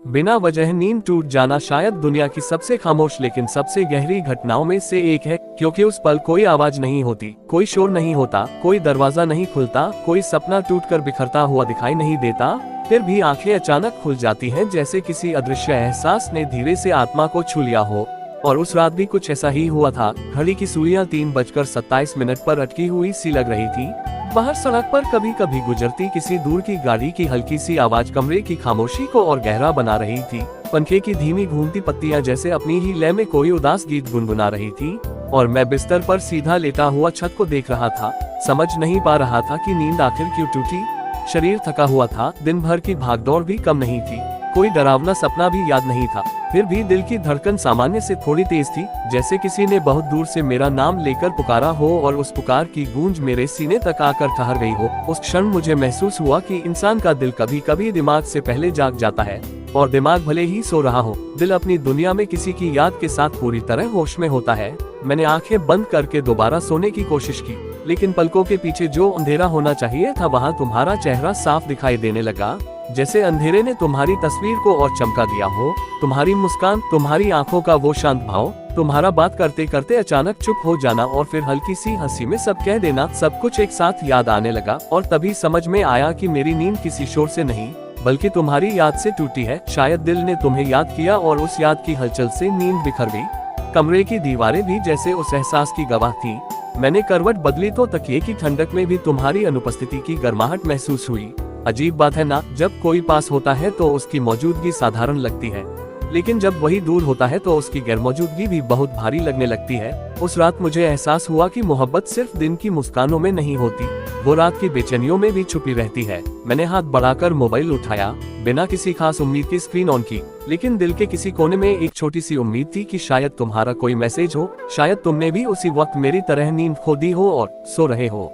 बिना वजह नींद टूट जाना शायद दुनिया की सबसे खामोश लेकिन सबसे गहरी घटनाओं में से एक है, क्योंकि उस पल कोई आवाज नहीं होती, कोई शोर नहीं होता, कोई दरवाजा नहीं खुलता, कोई सपना टूटकर बिखरता हुआ दिखाई नहीं देता, फिर भी आंखें अचानक खुल जाती हैं जैसे किसी अदृश्य एहसास ने धीरे से आत्मा को छू लिया हो। और उस रात भी कुछ ऐसा ही हुआ था। घड़ी की सुइयां 3:27 पर अटकी हुई सी लग रही थी। बाहर सड़क पर कभी कभी गुजरती किसी दूर की गाड़ी की हल्की सी आवाज कमरे की खामोशी को और गहरा बना रही थी। पंखे की धीमी घूमती पत्तियां जैसे अपनी ही लय में कोई उदास गीत गुनगुना रही थी। और मैं बिस्तर पर सीधा लेटा हुआ छत को देख रहा था, समझ नहीं पा रहा था कि नींद आखिर क्यों टूटी। शरीर थका हुआ था, दिन भर की भागदौड़ भी कम नहीं थी, कोई डरावना सपना भी याद नहीं था। फिर भी दिल की धड़कन सामान्य से थोड़ी तेज थी, जैसे किसी ने बहुत दूर से मेरा नाम लेकर पुकारा हो और उस पुकार की गूंज मेरे सीने तक आकर ठहर गई हो। उस क्षण मुझे महसूस हुआ कि इंसान का दिल कभी कभी दिमाग से पहले जाग जाता है, और दिमाग भले ही सो रहा हो, दिल अपनी दुनिया में किसी की याद के साथ पूरी तरह होश में होता है। मैंने आंखें बंद करके दोबारा सोने की कोशिश की, लेकिन पलकों के पीछे जो अंधेरा होना चाहिए था वहाँ तुम्हारा चेहरा साफ दिखाई देने लगा, जैसे अंधेरे ने तुम्हारी तस्वीर को और चमका दिया हो। तुम्हारी मुस्कान, तुम्हारी आंखों का वो शांत भाव, तुम्हारा बात करते करते अचानक चुप हो जाना और फिर हल्की सी हंसी में सब कह देना, सब कुछ एक साथ याद आने लगा। और तभी समझ में आया कि मेरी नींद किसी शोर से नहीं बल्कि तुम्हारी याद से टूटी है। शायद दिल ने तुम्हें याद किया और उस याद की हलचल से नींद बिखर गई। कमरे की दीवारें भी जैसे उस एहसास की गवाह थी। मैंने करवट बदली तो तकिए की ठंडक में भी तुम्हारी अनुपस्थिति की गर्माहट महसूस हुई। अजीब बात है ना, जब कोई पास होता है तो उसकी मौजूदगी साधारण लगती है, लेकिन जब वही दूर होता है तो उसकी गैरमौजूदगी भी बहुत भारी लगने लगती है। उस रात मुझे एहसास हुआ कि मोहब्बत सिर्फ दिन की मुस्कानों में नहीं होती, वो रात की बेचैनियों में भी छुपी रहती है। मैंने हाथ बढ़ाकर मोबाइल उठाया, बिना किसी खास उम्मीद की स्क्रीन ऑन की, लेकिन दिल के किसी कोने में एक छोटी सी उम्मीद थी कि शायद तुम्हारा कोई मैसेज हो, शायद तुमने भी उसी वक्त मेरी तरह नींद खो दी हो और सो रहे हो।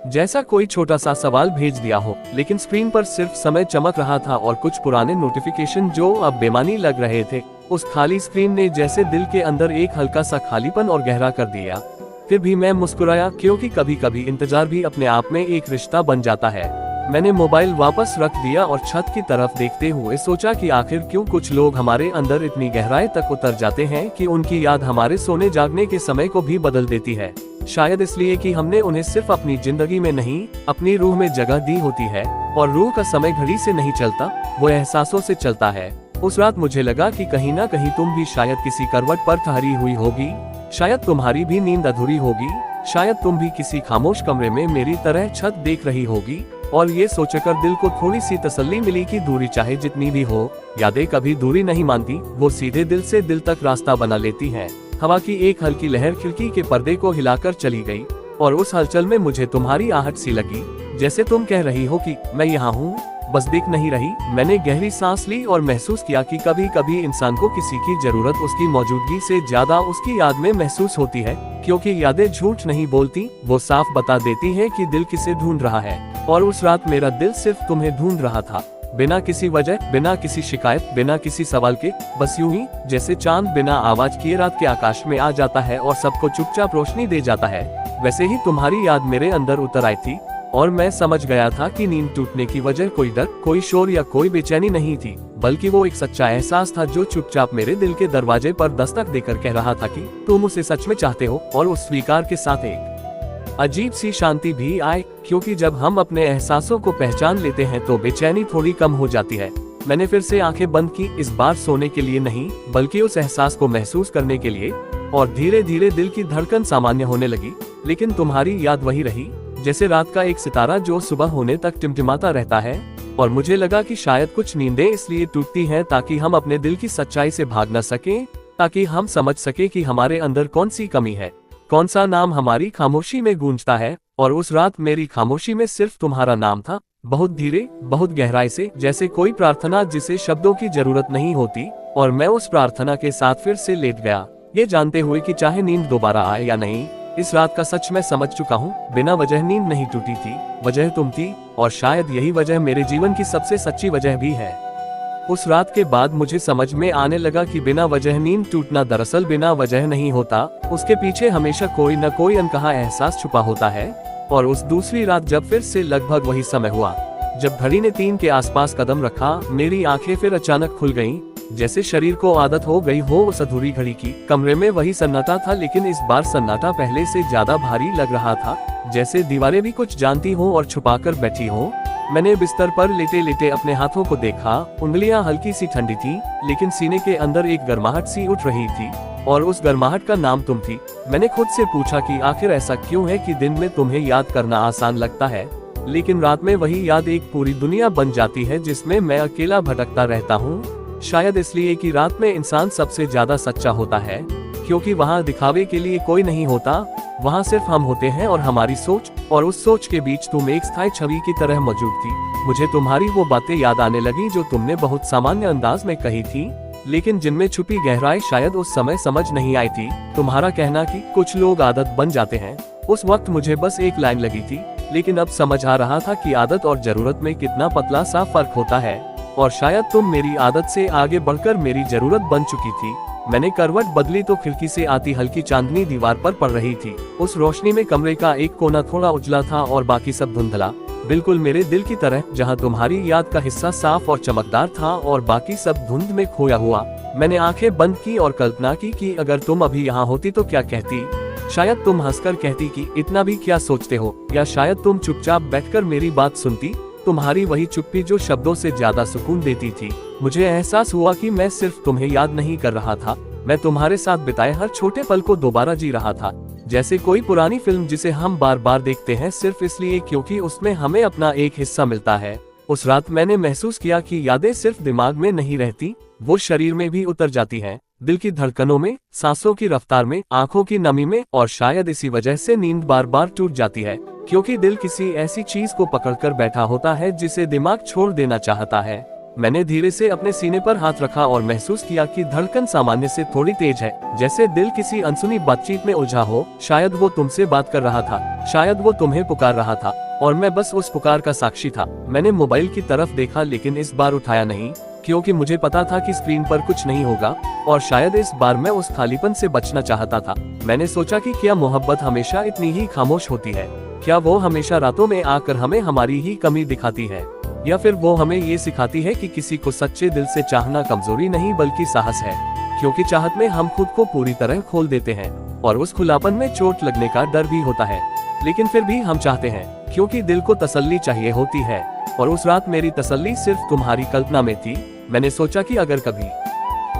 जैसा कोई छोटा सा सवाल भेज दिया हो, लेकिन स्क्रीन पर सिर्फ समय चमक रहा था और कुछ पुराने नोटिफिकेशन जो अब बेमानी लग रहे थे। उस खाली स्क्रीन ने जैसे दिल के अंदर एक हल्का सा खालीपन और गहरा कर दिया। फिर भी मैं मुस्कुराया, क्योंकि कभी कभी इंतजार भी अपने आप में एक रिश्ता बन जाता है। मैंने मोबाइल वापस रख दिया और छत की तरफ देखते हुए सोचा कि आखिर क्यों कुछ लोग हमारे अंदर इतनी गहराई तक उतर जाते हैं कि उनकी याद हमारे सोने जागने के समय को भी बदल देती है। शायद इसलिए कि हमने उन्हें सिर्फ अपनी जिंदगी में नहीं, अपनी रूह में जगह दी होती है, और रूह का समय घड़ी से नहीं चलता, वो एहसासों से चलता है। उस रात मुझे लगा कि कहीं ना कहीं तुम भी शायद किसी करवट पर ठहरी हुई होगी, शायद तुम्हारी भी नींद अधूरी होगी, शायद तुम भी किसी खामोश कमरे में मेरी तरह छत देख रही होगी। और ये सोचकर दिल को थोड़ी सी तसल्ली मिली कि दूरी चाहे जितनी भी हो, यादें कभी दूरी नहीं मानती, वो सीधे दिल से दिल तक रास्ता बना लेती हैं। हवा की एक हल्की लहर खिड़की के पर्दे को हिलाकर चली गई, और उस हलचल में मुझे तुम्हारी आहट सी लगी, जैसे तुम कह रही हो कि मैं यहाँ हूँ, बस दिख नहीं रही। मैंने गहरी सांस ली और महसूस किया कि कभी कभी इंसान को किसी की जरूरत उसकी मौजूदगी से ज्यादा उसकी याद में महसूस होती है, क्योंकि यादें झूठ नहीं बोलती, वो साफ बता देती हैं कि दिल किसे ढूंढ रहा है। और उस रात मेरा दिल सिर्फ तुम्हें ढूंढ रहा था, बिना किसी वजह, बिना किसी शिकायत, बिना किसी सवाल के, बस यूं ही जैसे चांद बिना आवाज किए रात के आकाश में आ जाता है और सबको चुपचाप रोशनी दे जाता है, वैसे ही तुम्हारी याद मेरे अंदर उतर आई थी। और मैं समझ गया था कि नींद टूटने की वजह कोई डर, कोई शोर या कोई बेचैनी नहीं थी, बल्कि वो एक सच्चा एहसास था जो चुपचाप मेरे दिल के दरवाजे पर दस्तक देकर कह रहा था कि तुम उसे सच में चाहते हो। और उस स्वीकार के साथ एक अजीब सी शांति भी आए, क्योंकि जब हम अपने एहसासों को पहचान लेते हैं तो बेचैनी थोड़ी कम हो जाती है। मैंने फिर से आंखें बंद की, इस बार सोने के लिए नहीं बल्कि उस एहसास को महसूस करने के लिए। और धीरे धीरे दिल की धड़कन सामान्य होने लगी, लेकिन तुम्हारी याद वही रही, जैसे रात का एक सितारा जो सुबह होने तक टिमटिमाता रहता है। और मुझे लगा कि शायद कुछ नींदें इसलिए टूटती हैं ताकि हम अपने दिल की सच्चाई से भाग न सकें, ताकि हम समझ सके कि हमारे अंदर कौन सी कमी है, कौन सा नाम हमारी खामोशी में गूंजता है। और उस रात मेरी खामोशी में सिर्फ तुम्हारा नाम था, बहुत धीरे, बहुत गहराई से, जैसे कोई प्रार्थना जिसे शब्दों की जरूरत नहीं होती। और मैं उस प्रार्थना के साथ फिर से लेट गया, ये जानते हुए कि चाहे नींद दोबारा आए या नहीं, इस रात का सच मैं समझ चुका हूँ। बिना वजह नींद नहीं टूटी थी, वजह तुम थी, और शायद यही वजह मेरे जीवन की सबसे सच्ची वजह भी है। उस रात के बाद मुझे समझ में आने लगा कि बिना वजह नींद टूटना दरअसल बिना वजह नहीं होता, उसके पीछे हमेशा कोई न कोई अनकहा एहसास छुपा होता है। और उस दूसरी रात जब फिर से लगभग वही समय हुआ, जब घड़ी ने 3 के आसपास कदम रखा, मेरी आंखें फिर अचानक खुल गईं, जैसे शरीर को आदत हो गई हो उस अधूरी घड़ी की। कमरे में वही सन्नाटा था, लेकिन इस बार सन्नाटा पहले से ज्यादा भारी लग रहा था, जैसे दीवारें भी कुछ जानती हो और छुपाकर बैठी हो। मैंने बिस्तर पर लेटे लेटे अपने हाथों को देखा। उंगलियां हल्की सी ठंडी थी, लेकिन सीने के अंदर एक गर्माहट सी उठ रही थी, और उस गर्माहट का नाम तुम थी। मैंने खुद से पूछा कि आखिर ऐसा क्यों है कि दिन में तुम्हें याद करना आसान लगता है, लेकिन रात में वही याद एक पूरी दुनिया बन जाती है जिसमें मैं अकेला भटकता रहता हूँ। शायद इसलिए कि रात में इंसान सबसे ज्यादा सच्चा होता है, क्योंकि वहाँ दिखावे के लिए कोई नहीं होता, वहाँ सिर्फ हम होते हैं और हमारी सोच, और उस सोच के बीच तुम एक स्थायी छवि की तरह मौजूद थी। मुझे तुम्हारी वो बातें याद आने लगी जो तुमने बहुत सामान्य अंदाज में कही थी, लेकिन जिनमें छुपी गहराई शायद उस समय समझ नहीं आई थी। तुम्हारा कहना कि कुछ लोग आदत बन जाते हैं, उस वक्त मुझे बस एक लाइन लगी थी, लेकिन अब समझ आ रहा था कि आदत और जरूरत में कितना पतला सा फर्क होता है, और शायद तुम मेरी आदत से आगे बढ़कर मेरी जरूरत बन चुकी थी। मैंने करवट बदली तो खिड़की से आती हल्की चांदनी दीवार पर पड़ रही थी। उस रोशनी में कमरे का एक कोना थोड़ा उजला था और बाकी सब धुंधला, बिल्कुल मेरे दिल की तरह, जहां तुम्हारी याद का हिस्सा साफ और चमकदार था और बाकी सब धुंध में खोया हुआ। मैंने आंखें बंद की और कल्पना की कि अगर तुम अभी यहाँ होती तो क्या कहती। शायद तुम हंसकर कहती कि इतना भी क्या सोचते हो, या शायद तुम चुपचाप बैठकर मेरी बात सुनती, तुम्हारी वही चुप्पी जो शब्दों से ज्यादा सुकून देती थी। मुझे एहसास हुआ कि मैं सिर्फ तुम्हें याद नहीं कर रहा था, मैं तुम्हारे साथ बिताए हर छोटे पल को दोबारा जी रहा था, जैसे कोई पुरानी फिल्म जिसे हम बार बार देखते हैं सिर्फ इसलिए क्योंकि उसमें हमें अपना एक हिस्सा मिलता है। उस रात मैंने महसूस किया कि यादें सिर्फ दिमाग में नहीं रहती, वो शरीर में भी उतर जाती हैं, दिल की धड़कनों में, सांसों की रफ्तार में, आंखों की नमी में, और शायद इसी वजह से नींद बार बार टूट जाती है, क्योंकि दिल किसी ऐसी चीज को पकड़कर बैठा होता है जिसे दिमाग छोड़ देना चाहता है। मैंने धीरे से अपने सीने पर हाथ रखा और महसूस किया कि धड़कन सामान्य से थोड़ी तेज है, जैसे दिल किसी अनसुनी बातचीत में उलझा हो। शायद वो तुमसे बात कर रहा था, शायद वो तुम्हें पुकार रहा था, और मैं बस उस पुकार का साक्षी था। मैंने मोबाइल की तरफ देखा, लेकिन इस बार उठाया नहीं, क्योंकि मुझे पता था कि स्क्रीन पर कुछ नहीं होगा, और शायद इस बार मैं उस खालीपन से बचना चाहता था। मैंने सोचा कि क्या मोहब्बत हमेशा इतनी ही खामोश होती है? क्या वो हमेशा रातों में आकर हमें हमारी ही कमी दिखाती है, या फिर वो हमें ये सिखाती है कि किसी को सच्चे दिल से चाहना कमजोरी नहीं बल्कि साहस है? क्योंकि चाहत में हम खुद को पूरी तरह खोल देते हैं, और उस खुलापन में चोट लगने का डर भी होता है, लेकिन फिर भी हम चाहते हैं, क्योंकि दिल को तसल्ली चाहिए होती है। और उस रात मेरी तसल्ली सिर्फ तुम्हारी कल्पना में थी। मैंने सोचा कि अगर कभी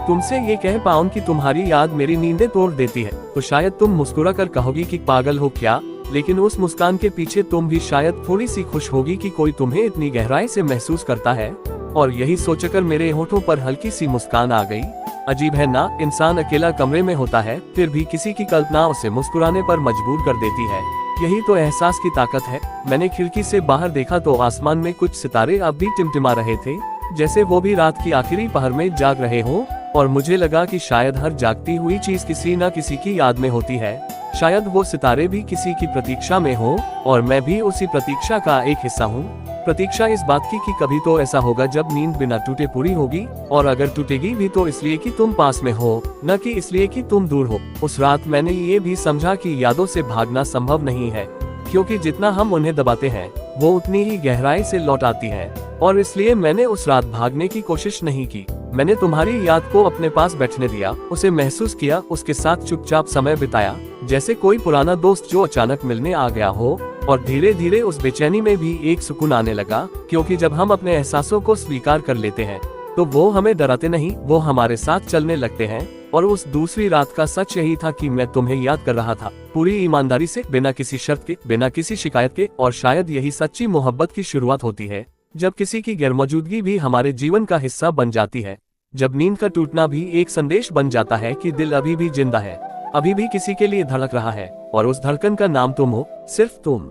तुमसे ये कह पाऊं कि तुम्हारी याद मेरी नींदें तोड़ देती है, तो शायद तुम मुस्कुरा कर कहोगी कि पागल हो क्या, लेकिन उस मुस्कान के पीछे तुम भी शायद थोड़ी सी खुश होगी कि कोई तुम्हें इतनी गहराई से महसूस करता है। और यही सोचकर मेरे होठों पर हल्की सी मुस्कान आ गई। अजीब है ना, इंसान अकेला कमरे में होता है, फिर भी किसी की कल्पना उसे मुस्कुराने पर मजबूर कर देती है। यही तो एहसास की ताकत है। मैंने खिड़की से बाहर देखा तो आसमान में कुछ सितारे अब भी टिमटिमा रहे थे, जैसे वो भी रात की आखिरी पहर में जाग रहे हों, और मुझे लगा कि शायद हर जागती हुई चीज किसी न किसी की याद में होती है। शायद वो सितारे भी किसी की प्रतीक्षा में हो, और मैं भी उसी प्रतीक्षा का एक हिस्सा हूँ। प्रतीक्षा इस बात की कि कभी तो ऐसा होगा जब नींद बिना टूटे पूरी होगी, और अगर टूटेगी भी तो इसलिए कि तुम पास में हो, न कि इसलिए कि तुम दूर हो। उस रात मैंने ये भी समझा कि यादों से भागना संभव नहीं है, क्योंकि जितना हम उन्हें दबाते हैं वो उतनी ही गहराई से लौट आती है। और इसलिए मैंने उस रात भागने की कोशिश नहीं की। मैंने तुम्हारी याद को अपने पास बैठने दिया, उसे महसूस किया, उसके साथ चुपचाप समय बिताया, जैसे कोई पुराना दोस्त जो अचानक मिलने आ गया हो। और धीरे धीरे उस बेचैनी में भी एक सुकून आने लगा, क्योंकि जब हम अपने एहसासों को स्वीकार कर लेते हैं तो वो हमें डराते नहीं, वो हमारे साथ चलने लगते हैं। और उस दूसरी रात का सच यही था कि मैं तुम्हें याद कर रहा था, पूरी ईमानदारी से, बिना किसी शर्त के, बिना किसी शिकायत के। और शायद यही सच्ची मोहब्बत की शुरुआत होती है, जब किसी की गैरमौजूदगी भी हमारे जीवन का हिस्सा बन जाती है, जब नींद का टूटना भी एक संदेश बन जाता है कि दिल अभी भी जिंदा है, अभी भी किसी के लिए धड़क रहा है, और उस धड़कन का नाम तुम हो, सिर्फ तुम।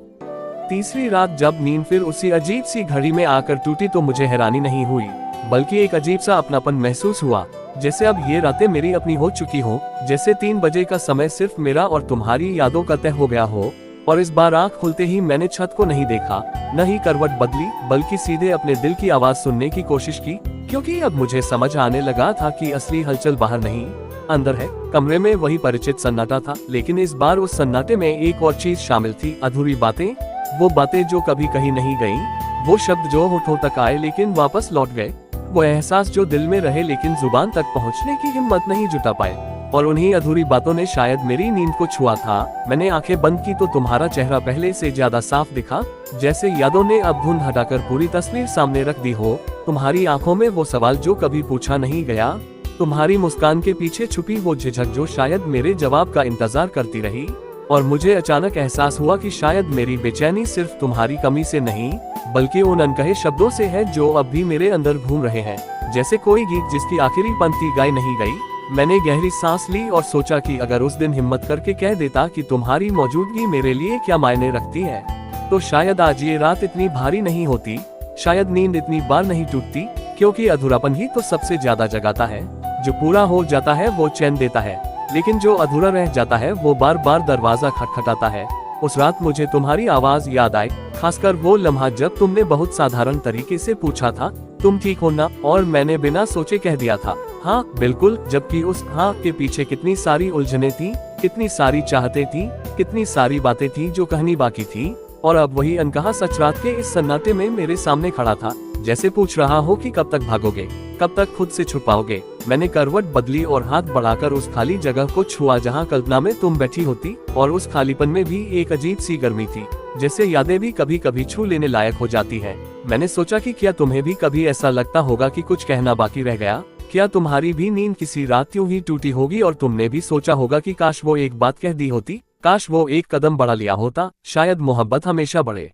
तीसरी रात जब नींद फिर उसी अजीब सी घड़ी में आकर टूटी तो मुझे हैरानी नहीं हुई, बल्कि एक अजीब सा अपनापन महसूस हुआ, जैसे अब ये रातें मेरी अपनी हो चुकी हो, जैसे 3 बजे का समय सिर्फ मेरा और तुम्हारी यादों का तय हो गया हो। और इस बार आँख खुलते ही मैंने छत को नहीं देखा, न ही करवट बदली, बल्कि सीधे अपने दिल की आवाज सुनने की कोशिश की, क्योंकि अब मुझे समझ आने लगा था कि असली हलचल बाहर नहीं, अंदर है। कमरे में वही परिचित सन्नाटा था, लेकिन इस बार उस सन्नाटे में एक और चीज शामिल थी, अधूरी बातें। वो बातें जो कभी कहीं नहीं गईं, वो शब्द जो होठों तक आए लेकिन वापस लौट गए, वो एहसास जो दिल में रहे लेकिन जुबान तक पहुंचने की हिम्मत नहीं जुटा पाए। और उन्हीं अधूरी बातों ने शायद मेरी नींद को छुआ था। मैंने आंखें बंद की तो तुम्हारा चेहरा पहले से ज्यादा साफ दिखा, जैसे यादों ने अब धुंध हटाकर पूरी तस्वीर सामने रख दी हो। तुम्हारी आंखों में वो सवाल जो कभी पूछा नहीं गया, तुम्हारी मुस्कान के पीछे छुपी वो झिझक जो शायद मेरे जवाब का इंतजार करती रही। और मुझे अचानक एहसास हुआ कि शायद मेरी बेचैनी सिर्फ तुम्हारी कमी से नहीं, बल्कि उन अनकहे शब्दों से है जो अब भी मेरे अंदर घूम रहे हैं, जैसे कोई गीत जिसकी आखिरी पंक्ति गाई नहीं गई। मैंने गहरी सांस ली और सोचा कि अगर उस दिन हिम्मत करके कह देता कि तुम्हारी मौजूदगी मेरे लिए क्या मायने रखती है, तो शायद आज ये रात इतनी भारी नहीं होती, शायद नींद इतनी बार नहीं टूटती, क्योंकि अधूरापन ही तो सबसे ज्यादा जगाता है। जो पूरा हो जाता है वो चैन देता है, लेकिन जो अधूरा रह जाता है वो बार बार दरवाजा खटखटाता है। उस रात मुझे तुम्हारी आवाज याद आई, खासकर वो लम्हा जब तुमने बहुत साधारण तरीके से पूछा था, तुम ठीक हो ना, और मैंने बिना सोचे कह दिया था, हाँ बिल्कुल, जबकि उस हाँ के पीछे कितनी सारी उलझने थी, कितनी सारी चाहते थी, कितनी सारी बातें थी जो कहनी बाकी थी। और अब वही अनकहा सच रात के इस सन्नाटे में मेरे सामने खड़ा था, जैसे पूछ रहा हो कि कब तक भागोगे, कब तक खुद से छुपाओगे। मैंने करवट बदली और हाथ बढ़ाकर उस खाली जगह को छुआ जहां कल्पना में तुम बैठी होती, और उस खालीपन में भी एक अजीब सी गर्मी थी, जैसे यादें भी कभी कभी छू लेने लायक हो जाती हैं। मैंने सोचा कि क्या तुम्हें भी कभी ऐसा लगता होगा कि कुछ कहना बाकी रह गया, क्या तुम्हारी भी नींद किसी रात यूं ही टूटी होगी और तुमने भी सोचा होगा कि काश वो एक बात कह दी होती, काश वो एक कदम बढ़ा लिया होता। शायद मोहब्बत हमेशा बड़े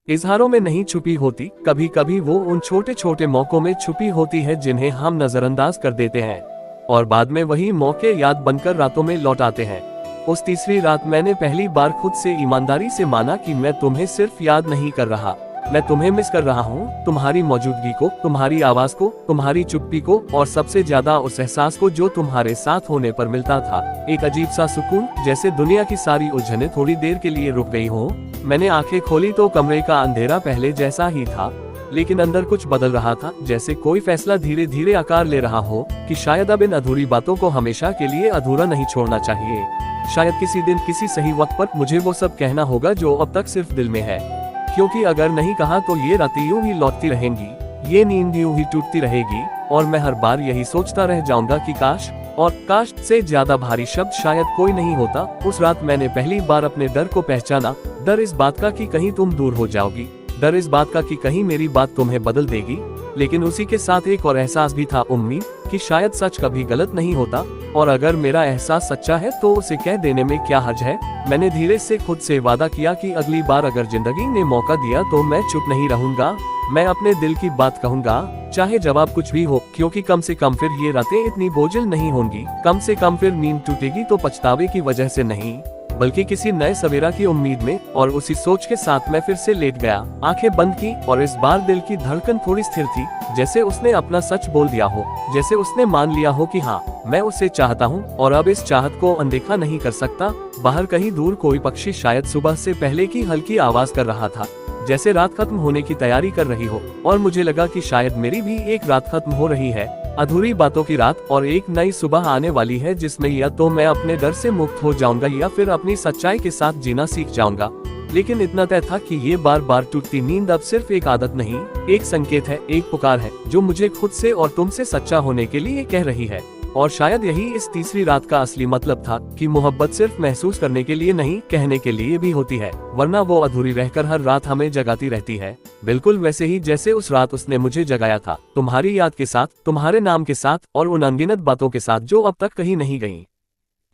इजहारों में नहीं छुपी होती, कभी कभी वो उन छोटे छोटे मौकों में छुपी होती है जिन्हें हम नजरअंदाज कर देते हैं, और बाद में वही मौके याद बनकर रातों में लौट आते हैं। उस तीसरी रात मैंने पहली बार खुद से ईमानदारी से माना कि मैं तुम्हें सिर्फ याद नहीं कर रहा, मैं तुम्हें मिस कर रहा हूँ, तुम्हारी मौजूदगी को, तुम्हारी आवाज को, तुम्हारी चुप्पी को, और सबसे ज्यादा उस एहसास को जो तुम्हारे साथ होने पर मिलता था। एक अजीब सा सुकून, जैसे दुनिया की सारी उलझनें थोड़ी देर के लिए रुक गई हो। मैंने आंखें खोली तो कमरे का अंधेरा पहले जैसा ही था, लेकिन अंदर कुछ बदल रहा था, जैसे कोई फैसला धीरे धीरे आकार ले रहा हो कि शायद अब इन अधूरी बातों को हमेशा के लिए अधूरा नहीं छोड़ना चाहिए। शायद किसी दिन किसी सही वक्त पर मुझे वो सब कहना होगा जो अब तक सिर्फ दिल में है, क्योंकि अगर नहीं कहा तो ये रातें यूं ही लौटती रहेंगी, ये नींद यूं ही टूटती रहेगी, और मैं हर बार यही सोचता रह जाऊंगा कि काश, और काश से ज्यादा भारी शब्द शायद कोई नहीं होता। उस रात मैंने पहली बार अपने डर को पहचाना, डर इस बात का कि कहीं तुम दूर हो जाओगी, डर इस बात का कि कहीं मेरी बात तुम्हें बदल देगी, लेकिन उसी के साथ एक और एहसास भी था, उम्मीद कि शायद सच कभी गलत नहीं होता, और अगर मेरा एहसास सच्चा है तो उसे कह देने में क्या हर्ज है। मैंने धीरे से खुद से वादा किया कि अगली बार अगर जिंदगी ने मौका दिया तो मैं चुप नहीं रहूंगा, मैं अपने दिल की बात कहूंगा, चाहे जवाब कुछ भी हो, क्योंकि कम से कम फिर ये रातें इतनी बोझिल नहीं होंगी, कम से कम फिर नींद टूटेगी तो पछतावे की वजह से नहीं, बल्कि किसी नए सवेरा की उम्मीद में। और उसी सोच के साथ मैं फिर से लेट गया, आंखें बंद की, और इस बार दिल की धड़कन थोड़ी स्थिर थी, जैसे उसने अपना सच बोल दिया हो, जैसे उसने मान लिया हो कि हाँ, मैं उसे चाहता हूँ और अब इस चाहत को अनदेखा नहीं कर सकता। बाहर कहीं दूर कोई पक्षी शायद सुबह से पहले की हल्की आवाज कर रहा था, जैसे रात खत्म होने की तैयारी कर रही हो, और मुझे लगा कि शायद मेरी भी एक रात खत्म हो रही है, अधूरी बातों की रात, और एक नई सुबह आने वाली है जिसमें या तो मैं अपने डर से मुक्त हो जाऊंगा या फिर अपनी सच्चाई के साथ जीना सीख जाऊंगा। लेकिन इतना तय था कि ये बार बार टूटती नींद अब सिर्फ एक आदत नहीं, एक संकेत है, एक पुकार है जो मुझे खुद से और तुमसे सच्चा होने के लिए कह रही है। और शायद यही इस तीसरी रात का असली मतलब था कि मोहब्बत सिर्फ महसूस करने के लिए नहीं, कहने के लिए भी होती है, वरना वो अधूरी रहकर हर रात हमें जगाती रहती है, बिल्कुल वैसे ही जैसे उस रात उसने मुझे जगाया था, तुम्हारी याद के साथ, तुम्हारे नाम के साथ, और उन अनगिनत बातों के साथ जो अब तक कहीं नहीं गईं।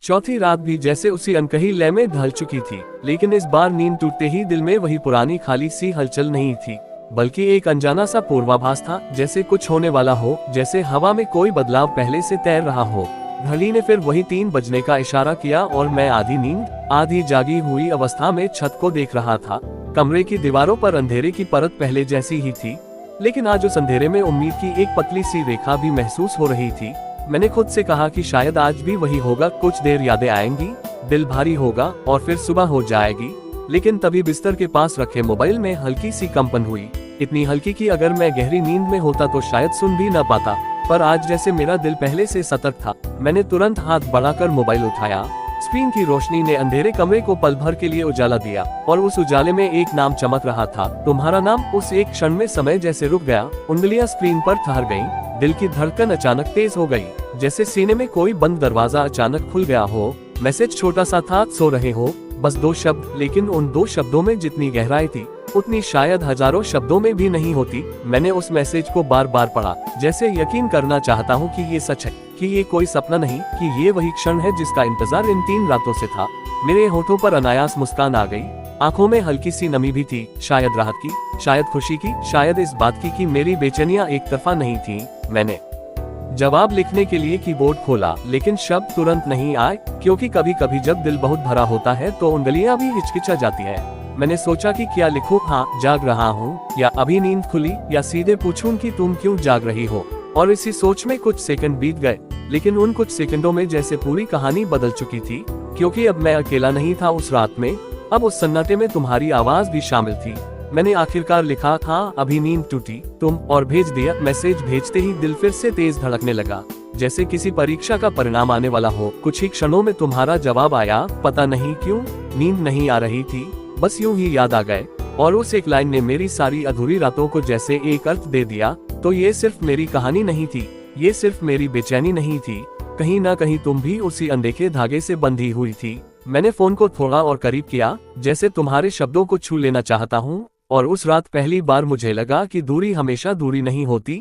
चौथी रात भी जैसे उसी अनकही लय में ढल चुकी थी, लेकिन इस बार नींद टूटते ही दिल में वही पुरानी खाली सी हलचल नहीं थी, बल्कि एक अनजाना सा पूर्वाभास था, जैसे कुछ होने वाला हो, जैसे हवा में कोई बदलाव पहले से तैर रहा हो। घड़ी ने फिर वही 3 बजने का इशारा किया और मैं आधी नींद आधी जागी हुई अवस्था में छत को देख रहा था। कमरे की दीवारों पर अंधेरे की परत पहले जैसी ही थी, लेकिन आज उस अंधेरे में उम्मीद की एक पतली सी रेखा भी महसूस हो रही थी। मैंने खुद से कहा कि शायद आज भी वही होगा, कुछ देर यादें आएंगी, दिल भारी होगा और फिर सुबह हो जाएगी। लेकिन तभी बिस्तर के पास रखे मोबाइल में हल्की सी कंपन हुई, इतनी हल्की कि अगर मैं गहरी नींद में होता तो शायद सुन भी न पाता, पर आज जैसे मेरा दिल पहले से सतर्क था। मैंने तुरंत हाथ बढ़ाकर मोबाइल उठाया, स्क्रीन की रोशनी ने अंधेरे कमरे को पल भर के लिए उजाला दिया और उस उजाले में एक नाम चमक रहा था, तुम्हारा नाम। उस एक क्षण में समय जैसे रुक गया, उंगलियां स्क्रीन पर ठहर गईं, दिल की धड़कन अचानक तेज हो गई, जैसे सीने में कोई बंद दरवाजा अचानक खुल गया हो। मैसेज छोटा सा था, सो रहे हो, बस 2 शब्द, लेकिन उन 2 शब्दों में जितनी गहराई थी उतनी शायद हजारों शब्दों में भी नहीं होती। मैंने उस मैसेज को बार बार पढ़ा, जैसे यकीन करना चाहता हूँ कि ये सच है, कि ये कोई सपना नहीं, कि ये वही क्षण है जिसका इंतजार इन 3 रातों से था। मेरे होठों पर अनायास मुस्कान आ गई, आंखों में हल्की सी नमी भी थी, शायद राहत की, शायद खुशी की, शायद इस बात की कि मेरी बेचैनियां एक तरफा नहीं थी। मैंने जवाब लिखने के लिए कीबोर्ड खोला, लेकिन शब्द तुरंत नहीं आए, क्योंकि कभी कभी जब दिल बहुत भरा होता है तो उंगलियां भी हिचकिचा जाती है। मैंने सोचा कि क्या लिखूं, हाँ जाग रहा हूँ, या अभी नींद खुली, या सीधे पूछूं कि तुम क्यों जाग रही हो। और इसी सोच में कुछ सेकंड बीत गए, लेकिन उन कुछ सेकंडों में जैसे पूरी कहानी बदल चुकी थी, क्योंकि अब मैं अकेला नहीं था उस रात में, अब उस सन्नाटे में तुम्हारी आवाज भी शामिल थी। मैंने आखिरकार लिखा, हाँ अभी नींद टूटी, तुम, और भेज दिया। मैसेज भेजते ही दिल फिर से तेज धड़कने लगा, जैसे किसी परीक्षा का परिणाम आने वाला हो। कुछ ही क्षणों में तुम्हारा जवाब आया, पता नहीं क्यों नींद नहीं आ रही थी, बस यूं ही याद आ गए। और उस एक लाइन ने मेरी सारी अधूरी रातों को जैसे एक अर्थ दे दिया। तो ये सिर्फ मेरी कहानी नहीं थी, ये सिर्फ मेरी बेचैनी नहीं थी, कहीं ना कहीं तुम भी उसी अनदेखे धागे से बंधी हुई थी। मैंने फोन को थोड़ा और करीब किया, जैसे तुम्हारे शब्दों को छू लेना चाहता हूँ। और उस रात पहली बार मुझे लगा कि दूरी हमेशा दूरी नहीं होती,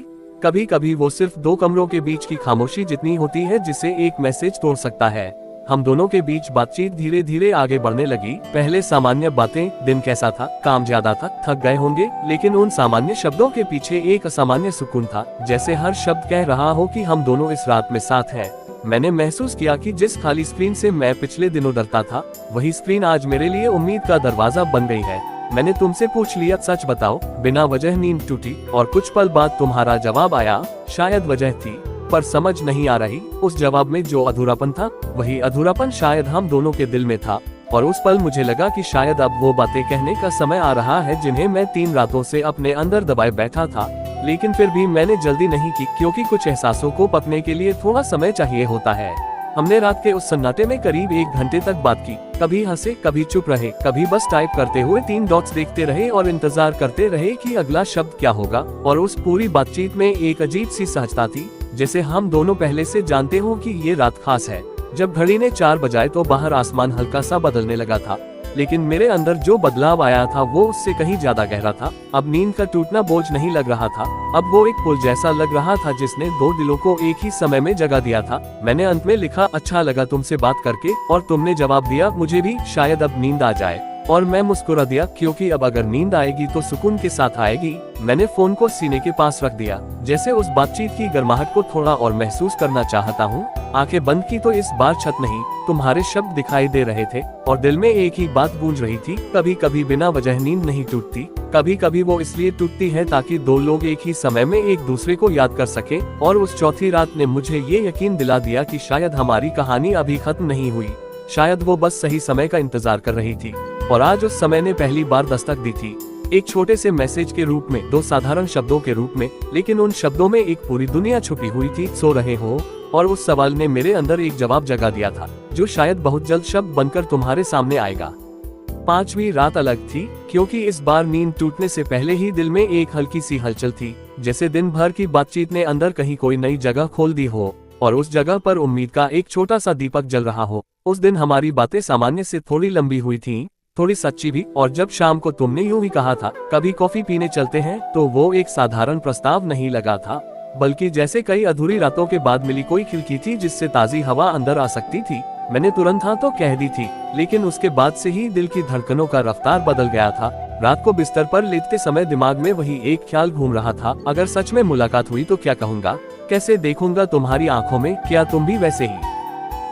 कभी कभी वो सिर्फ 2 कमरों के बीच की खामोशी जितनी होती है, जिसे एक मैसेज तोड़ सकता है। हम दोनों के बीच बातचीत धीरे धीरे आगे बढ़ने लगी। पहले सामान्य बातें, दिन कैसा था, काम ज्यादा था, थक गए होंगे, लेकिन उन सामान्य शब्दों के पीछे एक असामान्य सुकून था, जैसे हर शब्द कह रहा हो कि हम दोनों इस रात में साथ हैं। मैंने महसूस किया कि जिस खाली स्क्रीन से मैं पिछले दिनों डरता था, वही स्क्रीन आज मेरे लिए उम्मीद का दरवाजा बन गई है। मैंने तुमसे पूछ लिया, सच बताओ, बिना वजह नींद टूटी? और कुछ पल बाद तुम्हारा जवाब आया, शायद वजह थी, पर समझ नहीं आ रही। उस जवाब में जो अधूरापन था, वही अधूरापन शायद हम दोनों के दिल में था। और उस पल मुझे लगा कि शायद अब वो बातें कहने का समय आ रहा है जिन्हें मैं 3 रातों से अपने अंदर दबाए बैठा था। लेकिन फिर भी मैंने जल्दी नहीं की, क्योंकि कुछ एहसासों को पकने के लिए थोड़ा समय चाहिए होता है। हमने रात के उस सन्नाटे में करीब 1 घंटे तक बात की, कभी हंसे, कभी चुप रहे, कभी बस टाइप करते हुए 3 डॉट्स देखते रहे और इंतजार करते रहे कि अगला शब्द क्या होगा। और उस पूरी बातचीत में एक अजीब सी सहजता थी, जैसे हम दोनों पहले से जानते हो कि ये रात खास है। जब घड़ी ने 4 बजाए तो बाहर आसमान हल्का सा बदलने लगा था, लेकिन मेरे अंदर जो बदलाव आया था वो उससे कहीं ज्यादा गहरा था। अब नींद का टूटना बोझ नहीं लग रहा था, अब वो एक पुल जैसा लग रहा था जिसने 2 दिलों को एक ही समय में जगा दिया था। मैंने अंत में लिखा, अच्छा लगा तुमसे बात करके, और तुमने जवाब दिया, मुझे भी, शायद अब नींद आ जाए। और मैं मुस्कुरा दिया, क्योंकि अब अगर नींद आएगी तो सुकून के साथ आएगी। मैंने फोन को सीने के पास रख दिया, जैसे उस बातचीत की गर्माहट को थोड़ा और महसूस करना चाहता हूँ। आंखें बंद की तो इस बार छत नहीं, तुम्हारे शब्द दिखाई दे रहे थे, और दिल में एक ही बात गूंज रही थी, कभी कभी बिना वजह नींद नहीं टूटती, कभी कभी वो इसलिए टूटती है ताकि 2 लोग एक ही समय में एक दूसरे को याद कर सके। और उस चौथी रात ने मुझे ये यकीन दिला दिया कि शायद हमारी कहानी अभी खत्म नहीं हुई, शायद वो बस सही समय का इंतजार कर रही थी। और आज उस समय ने पहली बार दस्तक दी थी, एक छोटे से मैसेज के रूप में, 2 साधारण शब्दों के रूप में, लेकिन उन शब्दों में एक पूरी दुनिया छुपी हुई थी। सो रहे हो? और उस सवाल ने मेरे अंदर एक जवाब जगा दिया था, जो शायद बहुत जल्द शब्द बनकर तुम्हारे सामने आएगा। 5वीं रात अलग थी, क्योंकि इस बार नींद टूटने से पहले ही दिल में एक हल्की सी हलचल थी, जैसे दिन भर की बातचीत ने अंदर कहीं कोई नई जगह खोल दी हो, और उस जगह पर उम्मीद का एक छोटा सा दीपक जल रहा हो। उस दिन हमारी बातें सामान्य से थोड़ी लंबी हुई थीं, थोड़ी सच्ची भी। और जब शाम को तुमने यूं ही कहा था, कभी कॉफी पीने चलते हैं, तो वो एक साधारण प्रस्ताव नहीं लगा था, बल्कि जैसे कई अधूरी रातों के बाद मिली कोई खिड़की थी जिससे ताजी हवा अंदर आ सकती थी। मैंने तुरंत हाँ तो कह दी थी, लेकिन उसके बाद से ही दिल की धड़कनों का रफ्तार बदल गया था। रात को बिस्तर पर लेटते समय दिमाग में वही एक ख्याल घूम रहा था, अगर सच में मुलाकात हुई तो क्या कहूँगा, कैसे देखूंगा तुम्हारी आंखों में, क्या तुम भी वैसे ही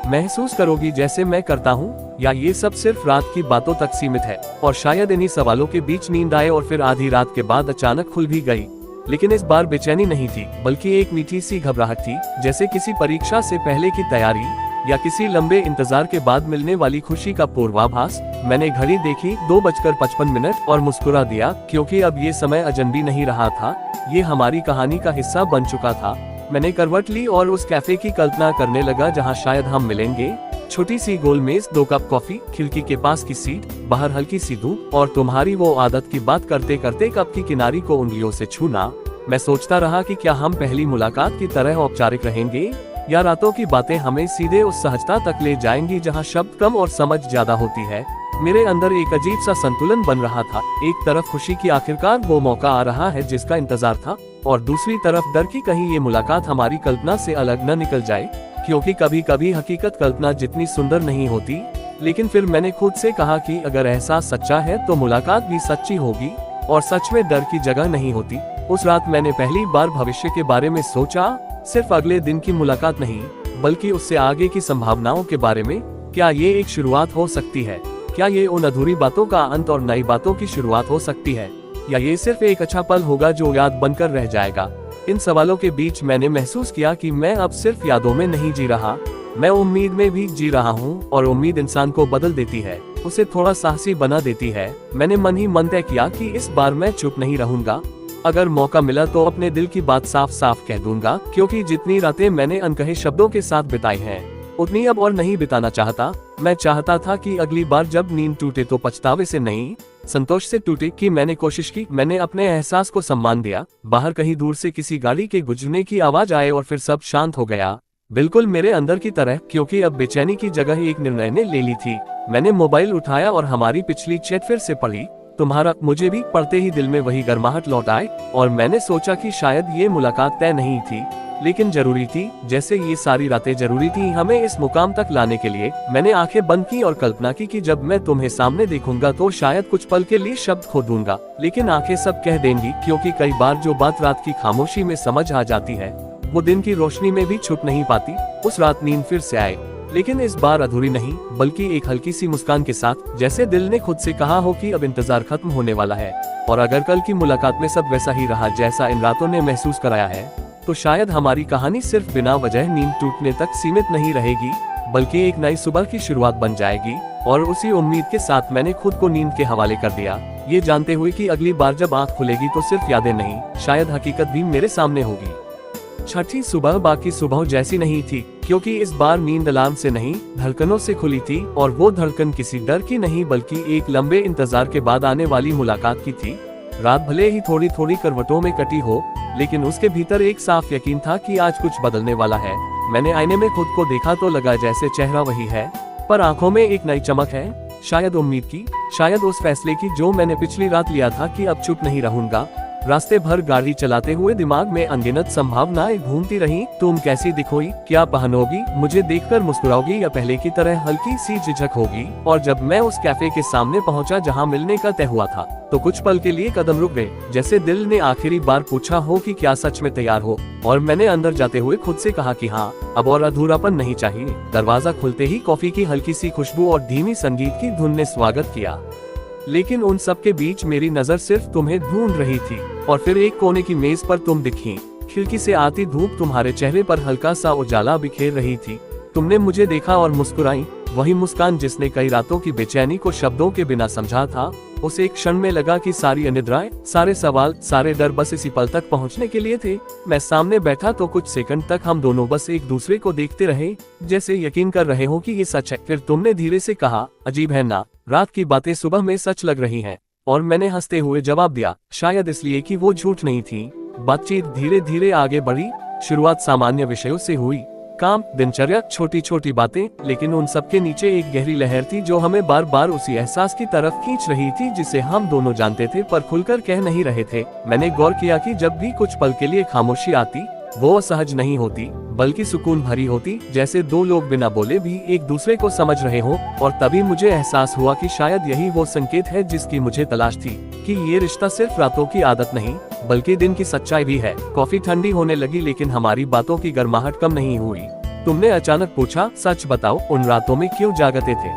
महसूस करोगी जैसे मैं करता हूँ, या ये सब सिर्फ रात की बातों तक सीमित है। और शायद इन्हीं सवालों के बीच नींद आए और फिर आधी रात के बाद अचानक खुल भी गई। लेकिन इस बार बेचैनी नहीं थी, बल्कि एक मीठी सी घबराहट थी, जैसे किसी परीक्षा से पहले की तैयारी, या किसी लंबे इंतजार के बाद मिलने वाली खुशी का पूर्वाभास। मैंने घड़ी देखी, 2:55 और मुस्कुरा दिया, क्योंकि अब ये समय अजनबी नहीं रहा था, ये हमारी कहानी का हिस्सा बन चुका था। मैंने करवट ली और उस कैफे की कल्पना करने लगा जहां शायद हम मिलेंगे, छोटी सी गोल मेज, 2 कप कॉफी, खिड़की के पास की सीट, बाहर हल्की सी धूप और तुम्हारी वो आदत की बात करते करते कप की किनारी को उंगलियों से छूना। मैं सोचता रहा कि क्या हम पहली मुलाकात की तरह औपचारिक रहेंगे या रातों की बातें हमें सीधे उस सहजता तक ले जाएंगी जहां शब्द कम और समझ ज्यादा होती है। मेरे अंदर एक अजीब सा संतुलन बन रहा था। एक तरफ खुशी की आखिरकार वो मौका आ रहा है जिसका इंतजार था, और दूसरी तरफ डर की कहीं ये मुलाकात हमारी कल्पना से अलग न निकल जाए, क्योंकि कभी कभी हकीकत कल्पना जितनी सुंदर नहीं होती। लेकिन फिर मैंने खुद से कहा कि अगर एहसास सच्चा है तो मुलाकात भी सच्ची होगी, और सच में डर की जगह नहीं होती। उस रात मैंने पहली बार भविष्य के बारे में सोचा, सिर्फ अगले दिन की मुलाकात नहीं, बल्कि उससे आगे की संभावनाओं के बारे में। क्या ये एक शुरुआत हो सकती है? क्या ये उन अधूरी बातों का अंत और नई बातों की शुरुआत हो सकती है, या ये सिर्फ एक अच्छा पल होगा जो याद बनकर रह जाएगा? इन सवालों के बीच मैंने महसूस किया कि मैं अब सिर्फ यादों में नहीं जी रहा, मैं उम्मीद में भी जी रहा हूँ। और उम्मीद इंसान को बदल देती है, उसे थोड़ा साहसी बना देती है। मैंने मन ही मन तय किया कि इस बार मैं चुप नहीं रहूंगा। अगर मौका मिला तो अपने दिल की बात साफ साफ कह दूंगा, क्योंकि जितनी रातें मैंने अनकहे शब्दों के साथ बिताई हैं, उतनी अब और नहीं बिताना चाहता। मैं चाहता था कि अगली बार जब नींद टूटे तो पछतावे से नहीं, संतोष से टूटे कि मैंने कोशिश की, मैंने अपने एहसास को सम्मान दिया। बाहर कहीं दूर से किसी गाड़ी के गुजरने की आवाज आए और फिर सब शांत हो गया, बिल्कुल मेरे अंदर की तरह, क्योंकि अब बेचैनी की जगह एक निर्णय ने ले ली थी। मैंने मोबाइल उठाया और हमारी पिछली चैट फिर से पढ़ी। तुम्हारा मुझे भी पढ़ते ही दिल में वही गर्माहट लौट आए, और मैंने सोचा कि शायद ये मुलाकात तय नहीं थी, लेकिन जरूरी थी, जैसे ये सारी रातें जरूरी थी हमें इस मुकाम तक लाने के लिए। मैंने आंखें बंद की और कल्पना की कि जब मैं तुम्हें सामने देखूंगा तो शायद कुछ पल के लिए शब्द खो दूंगा, लेकिन आंखें सब कह देंगी, क्योंकि कई बार जो बात रात की खामोशी में समझ आ जाती है वो दिन की रोशनी में भी छुप नहीं पाती। उस रात नींद फिर से आए, लेकिन इस बार अधूरी नहीं, बल्कि एक हल्की सी मुस्कान के साथ, जैसे दिल ने खुद से कहा हो कि अब इंतजार खत्म होने वाला है, और अगर कल की मुलाकात में सब वैसा ही रहा जैसा इन रातों ने महसूस कराया है, तो शायद हमारी कहानी सिर्फ बिना वजह नींद टूटने तक सीमित नहीं रहेगी, बल्कि एक नई सुबह की शुरुआत बन जाएगी। और उसी उम्मीद के साथ मैंने खुद को नींद के हवाले कर दिया, ये जानते हुए कि अगली बार जब आँख खुलेगी तो सिर्फ यादें नहीं, शायद हकीकत भी मेरे सामने होगी। छठी सुबह बाकी सुबह जैसी नहीं थी, क्योंकि इस बार नींद अलार्म से नहीं, धड़कनों से खुली थी, और वो धड़कन किसी डर की नहीं, बल्कि एक लंबे इंतजार के बाद आने वाली मुलाकात की थी। रात भले ही थोड़ी थोड़ी करवटों में कटी हो, लेकिन उसके भीतर एक साफ यकीन था कि आज कुछ बदलने वाला है। मैंने आईने में खुद को देखा तो लगा जैसे चेहरा वही है, पर आंखों में एक नई चमक है, शायद उम्मीद की, शायद उस फैसले की जो मैंने पिछली रात लिया था कि अब चुप नहीं रहूंगा। रास्ते भर गाड़ी चलाते हुए दिमाग में अनगिनत संभावनाएं घूमती रहीं। तुम कैसी दिखोगी, क्या पहनोगी, मुझे देखकर मुस्कुराओगी या पहले की तरह हल्की सी झिझक होगी। और जब मैं उस कैफे के सामने पहुंचा जहां मिलने का तय हुआ था, तो कुछ पल के लिए कदम रुक गए, जैसे दिल ने आखिरी बार पूछा हो कि क्या सच में तैयार हो। और मैंने अंदर जाते हुए खुद से कहा कि हाँ, अब और अधूरापन नहीं चाहिए। दरवाजा खुलते ही कॉफी की हल्की सी खुशबू और धीमी संगीत की धुन ने स्वागत किया, लेकिन उन सब के बीच मेरी नजर सिर्फ तुम्हें ढूंढ रही थी। और फिर एक कोने की मेज पर तुम दिखी, खिड़की से आती धूप तुम्हारे चेहरे पर हल्का सा उजाला बिखेर रही थी। तुमने मुझे देखा और मुस्कुराई, वही मुस्कान जिसने कई रातों की बेचैनी को शब्दों के बिना समझा था। उस एक क्षण में लगा कि सारी अनिद्राएं, सारे सवाल, सारे डर बस इसी पल तक पहुंचने के लिए थे। मैं सामने बैठा तो कुछ सेकंड तक हम दोनों बस एक दूसरे को देखते रहे, जैसे यकीन कर रहे हो कि ये सच है। फिर तुमने धीरे से कहा, अजीब है ना, रात की बातें सुबह में सच लग रही हैं। और मैंने हंसते हुए जवाब दिया, शायद इसलिए कि वो झूठ नहीं थी। बातचीत धीरे धीरे आगे बढ़ी। शुरुआत सामान्य विषयों से हुई, काम, दिनचर्या, छोटी छोटी बातें, लेकिन उन सब के नीचे एक गहरी लहर थी जो हमें बार बार उसी एहसास की तरफ खींच रही थी जिसे हम दोनों जानते थे पर खुलकर कह नहीं रहे थे। मैंने गौर किया कि जब भी कुछ पल के लिए खामोशी आती, वो असहज नहीं होती, बल्कि सुकून भरी होती, जैसे दो लोग बिना बोले भी एक दूसरे को समझ रहे हो। और तभी मुझे एहसास हुआ कि शायद यही वो संकेत है जिसकी मुझे तलाश थी, कि ये रिश्ता सिर्फ रातों की आदत नहीं, बल्कि दिन की सच्चाई भी है। कॉफी ठंडी होने लगी, लेकिन हमारी बातों की गर्माहट कम नहीं हुई। तुमने अचानक पूछा, सच बताओ, उन रातों में क्यों जागते थे?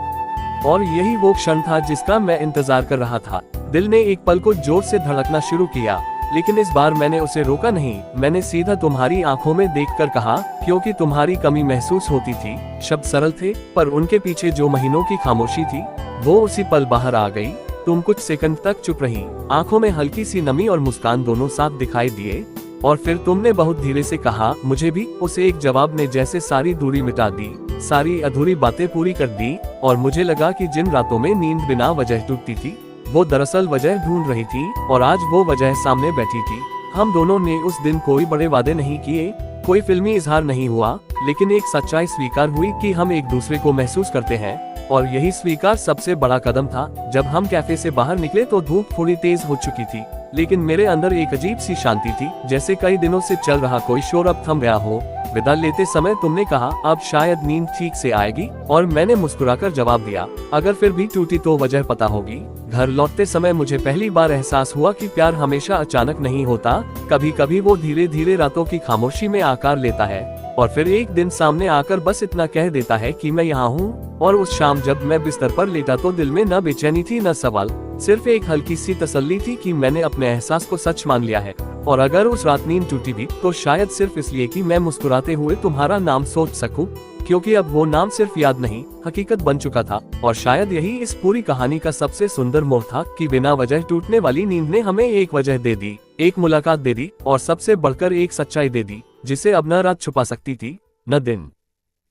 और यही वो क्षण था जिसका मैं इंतजार कर रहा था। दिल ने एक पल को जोर से धड़कना शुरू किया, लेकिन इस बार मैंने उसे रोका नहीं। मैंने सीधा तुम्हारी आंखों में देखकर कहा, क्योंकि तुम्हारी कमी महसूस होती थी। शब्द सरल थे, पर उनके पीछे जो महीनों की खामोशी थी, वो उसी पल बाहर आ गई। तुम कुछ सेकंड तक चुप रही, आंखों में हल्की सी नमी और मुस्कान दोनों साथ दिखाई दिए। और फिर तुमने बहुत धीरे से कहा, मुझे भी। उस एक जवाब ने जैसे सारी दूरी मिटा दी, सारी अधूरी बातें पूरी कर दी और मुझे लगा कि जिन रातों में नींद बिना वजह टूटती थी वो दरअसल वजह ढूंढ रही थी और आज वो वजह सामने बैठी थी। हम दोनों ने उस दिन कोई बड़े वादे नहीं किए, कोई फिल्मी इजहार नहीं हुआ, लेकिन एक सच्चाई स्वीकार हुई कि हम एक दूसरे को महसूस करते हैं और यही स्वीकार सबसे बड़ा कदम था। जब हम कैफे से बाहर निकले तो धूप थोड़ी तेज हो चुकी थी, लेकिन मेरे अंदर एक अजीब सी शांति थी, जैसे कई दिनों से चल रहा कोई शोर अब थम गया हो। विदा लेते समय तुमने कहा अब शायद नींद ठीक से आएगी और मैंने मुस्कुराकर जवाब दिया अगर फिर भी टूटी तो वजह पता होगी। घर लौटते समय मुझे पहली बार एहसास हुआ कि प्यार हमेशा अचानक नहीं होता, कभी कभी वो धीरे धीरे रातों की खामोशी में आकार लेता है और फिर एक दिन सामने आकर बस इतना कह देता है कि मैं यहाँ हूँ। और उस शाम जब मैं बिस्तर पर लेटा तो दिल में न बेचैनी थी न सवाल, सिर्फ एक हल्की सी तसल्ली थी कि मैंने अपने एहसास को सच मान लिया है। और अगर उस रात नींद टूटी भी तो शायद सिर्फ इसलिए कि मैं मुस्कुराते हुए तुम्हारा नाम सोच सकूं, क्योंकि अब वो नाम सिर्फ याद नहीं हकीकत बन चुका था। और शायद यही इस पूरी कहानी का सबसे सुंदर मोड़ था कि बिना वजह टूटने वाली नींद ने हमें एक वजह दे दी, एक मुलाकात दे दी और सबसे बढ़कर एक सच्चाई दे दी जिसे अब न रात छुपा सकती थी न दिन।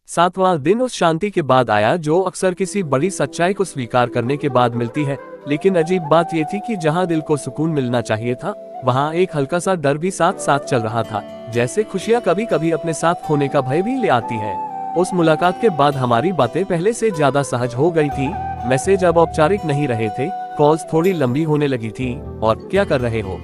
7वां दिन उस शांति के बाद आया जो अक्सर किसी बड़ी सच्चाई को स्वीकार करने के बाद मिलती है। लेकिन अजीब बात ये थी कि जहाँ दिल को सुकून मिलना चाहिए था वहाँ एक हल्का सा डर भी साथ साथ चल रहा था, जैसे खुशियाँ कभी कभी अपने साथ खोने का भय भी ले आती है। उस मुलाकात के बाद हमारी बातें पहले से ज्यादा सहज हो गई थी। मैसेज अब औपचारिक नहीं रहे थे, कॉल्स थोड़ी लंबी होने लगी थी और क्या कर रहे हो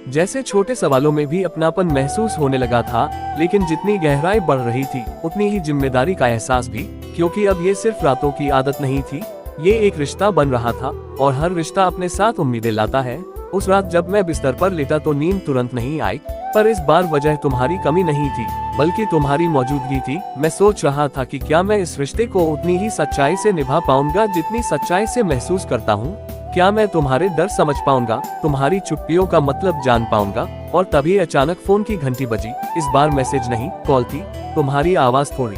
जैसे छोटे सवालों में भी अपनापन महसूस होने लगा था। लेकिन जितनी गहराई बढ़ रही थी उतनी ही जिम्मेदारी का एहसास भी, क्योंकि अब ये सिर्फ रातों की आदत नहीं थी, ये एक रिश्ता बन रहा था और हर रिश्ता अपने साथ उम्मीदें लाता है। उस रात जब मैं बिस्तर पर लेटा तो नींद तुरंत नहीं आई, पर इस बार वजह तुम्हारी कमी नहीं थी बल्कि तुम्हारी मौजूदगी थी। मैं सोच रहा था कि क्या मैं इस रिश्ते को उतनी ही सच्चाई से निभा पाऊंगा जितनी सच्चाई से महसूस करता हूँ। क्या मैं तुम्हारे दर्द समझ पाऊंगा, तुम्हारी चुप्पियों का मतलब जान पाऊंगा। और तभी अचानक फोन की घंटी बजी। इस बार मैसेज नहीं कॉल थी। तुम्हारी आवाज थोड़ी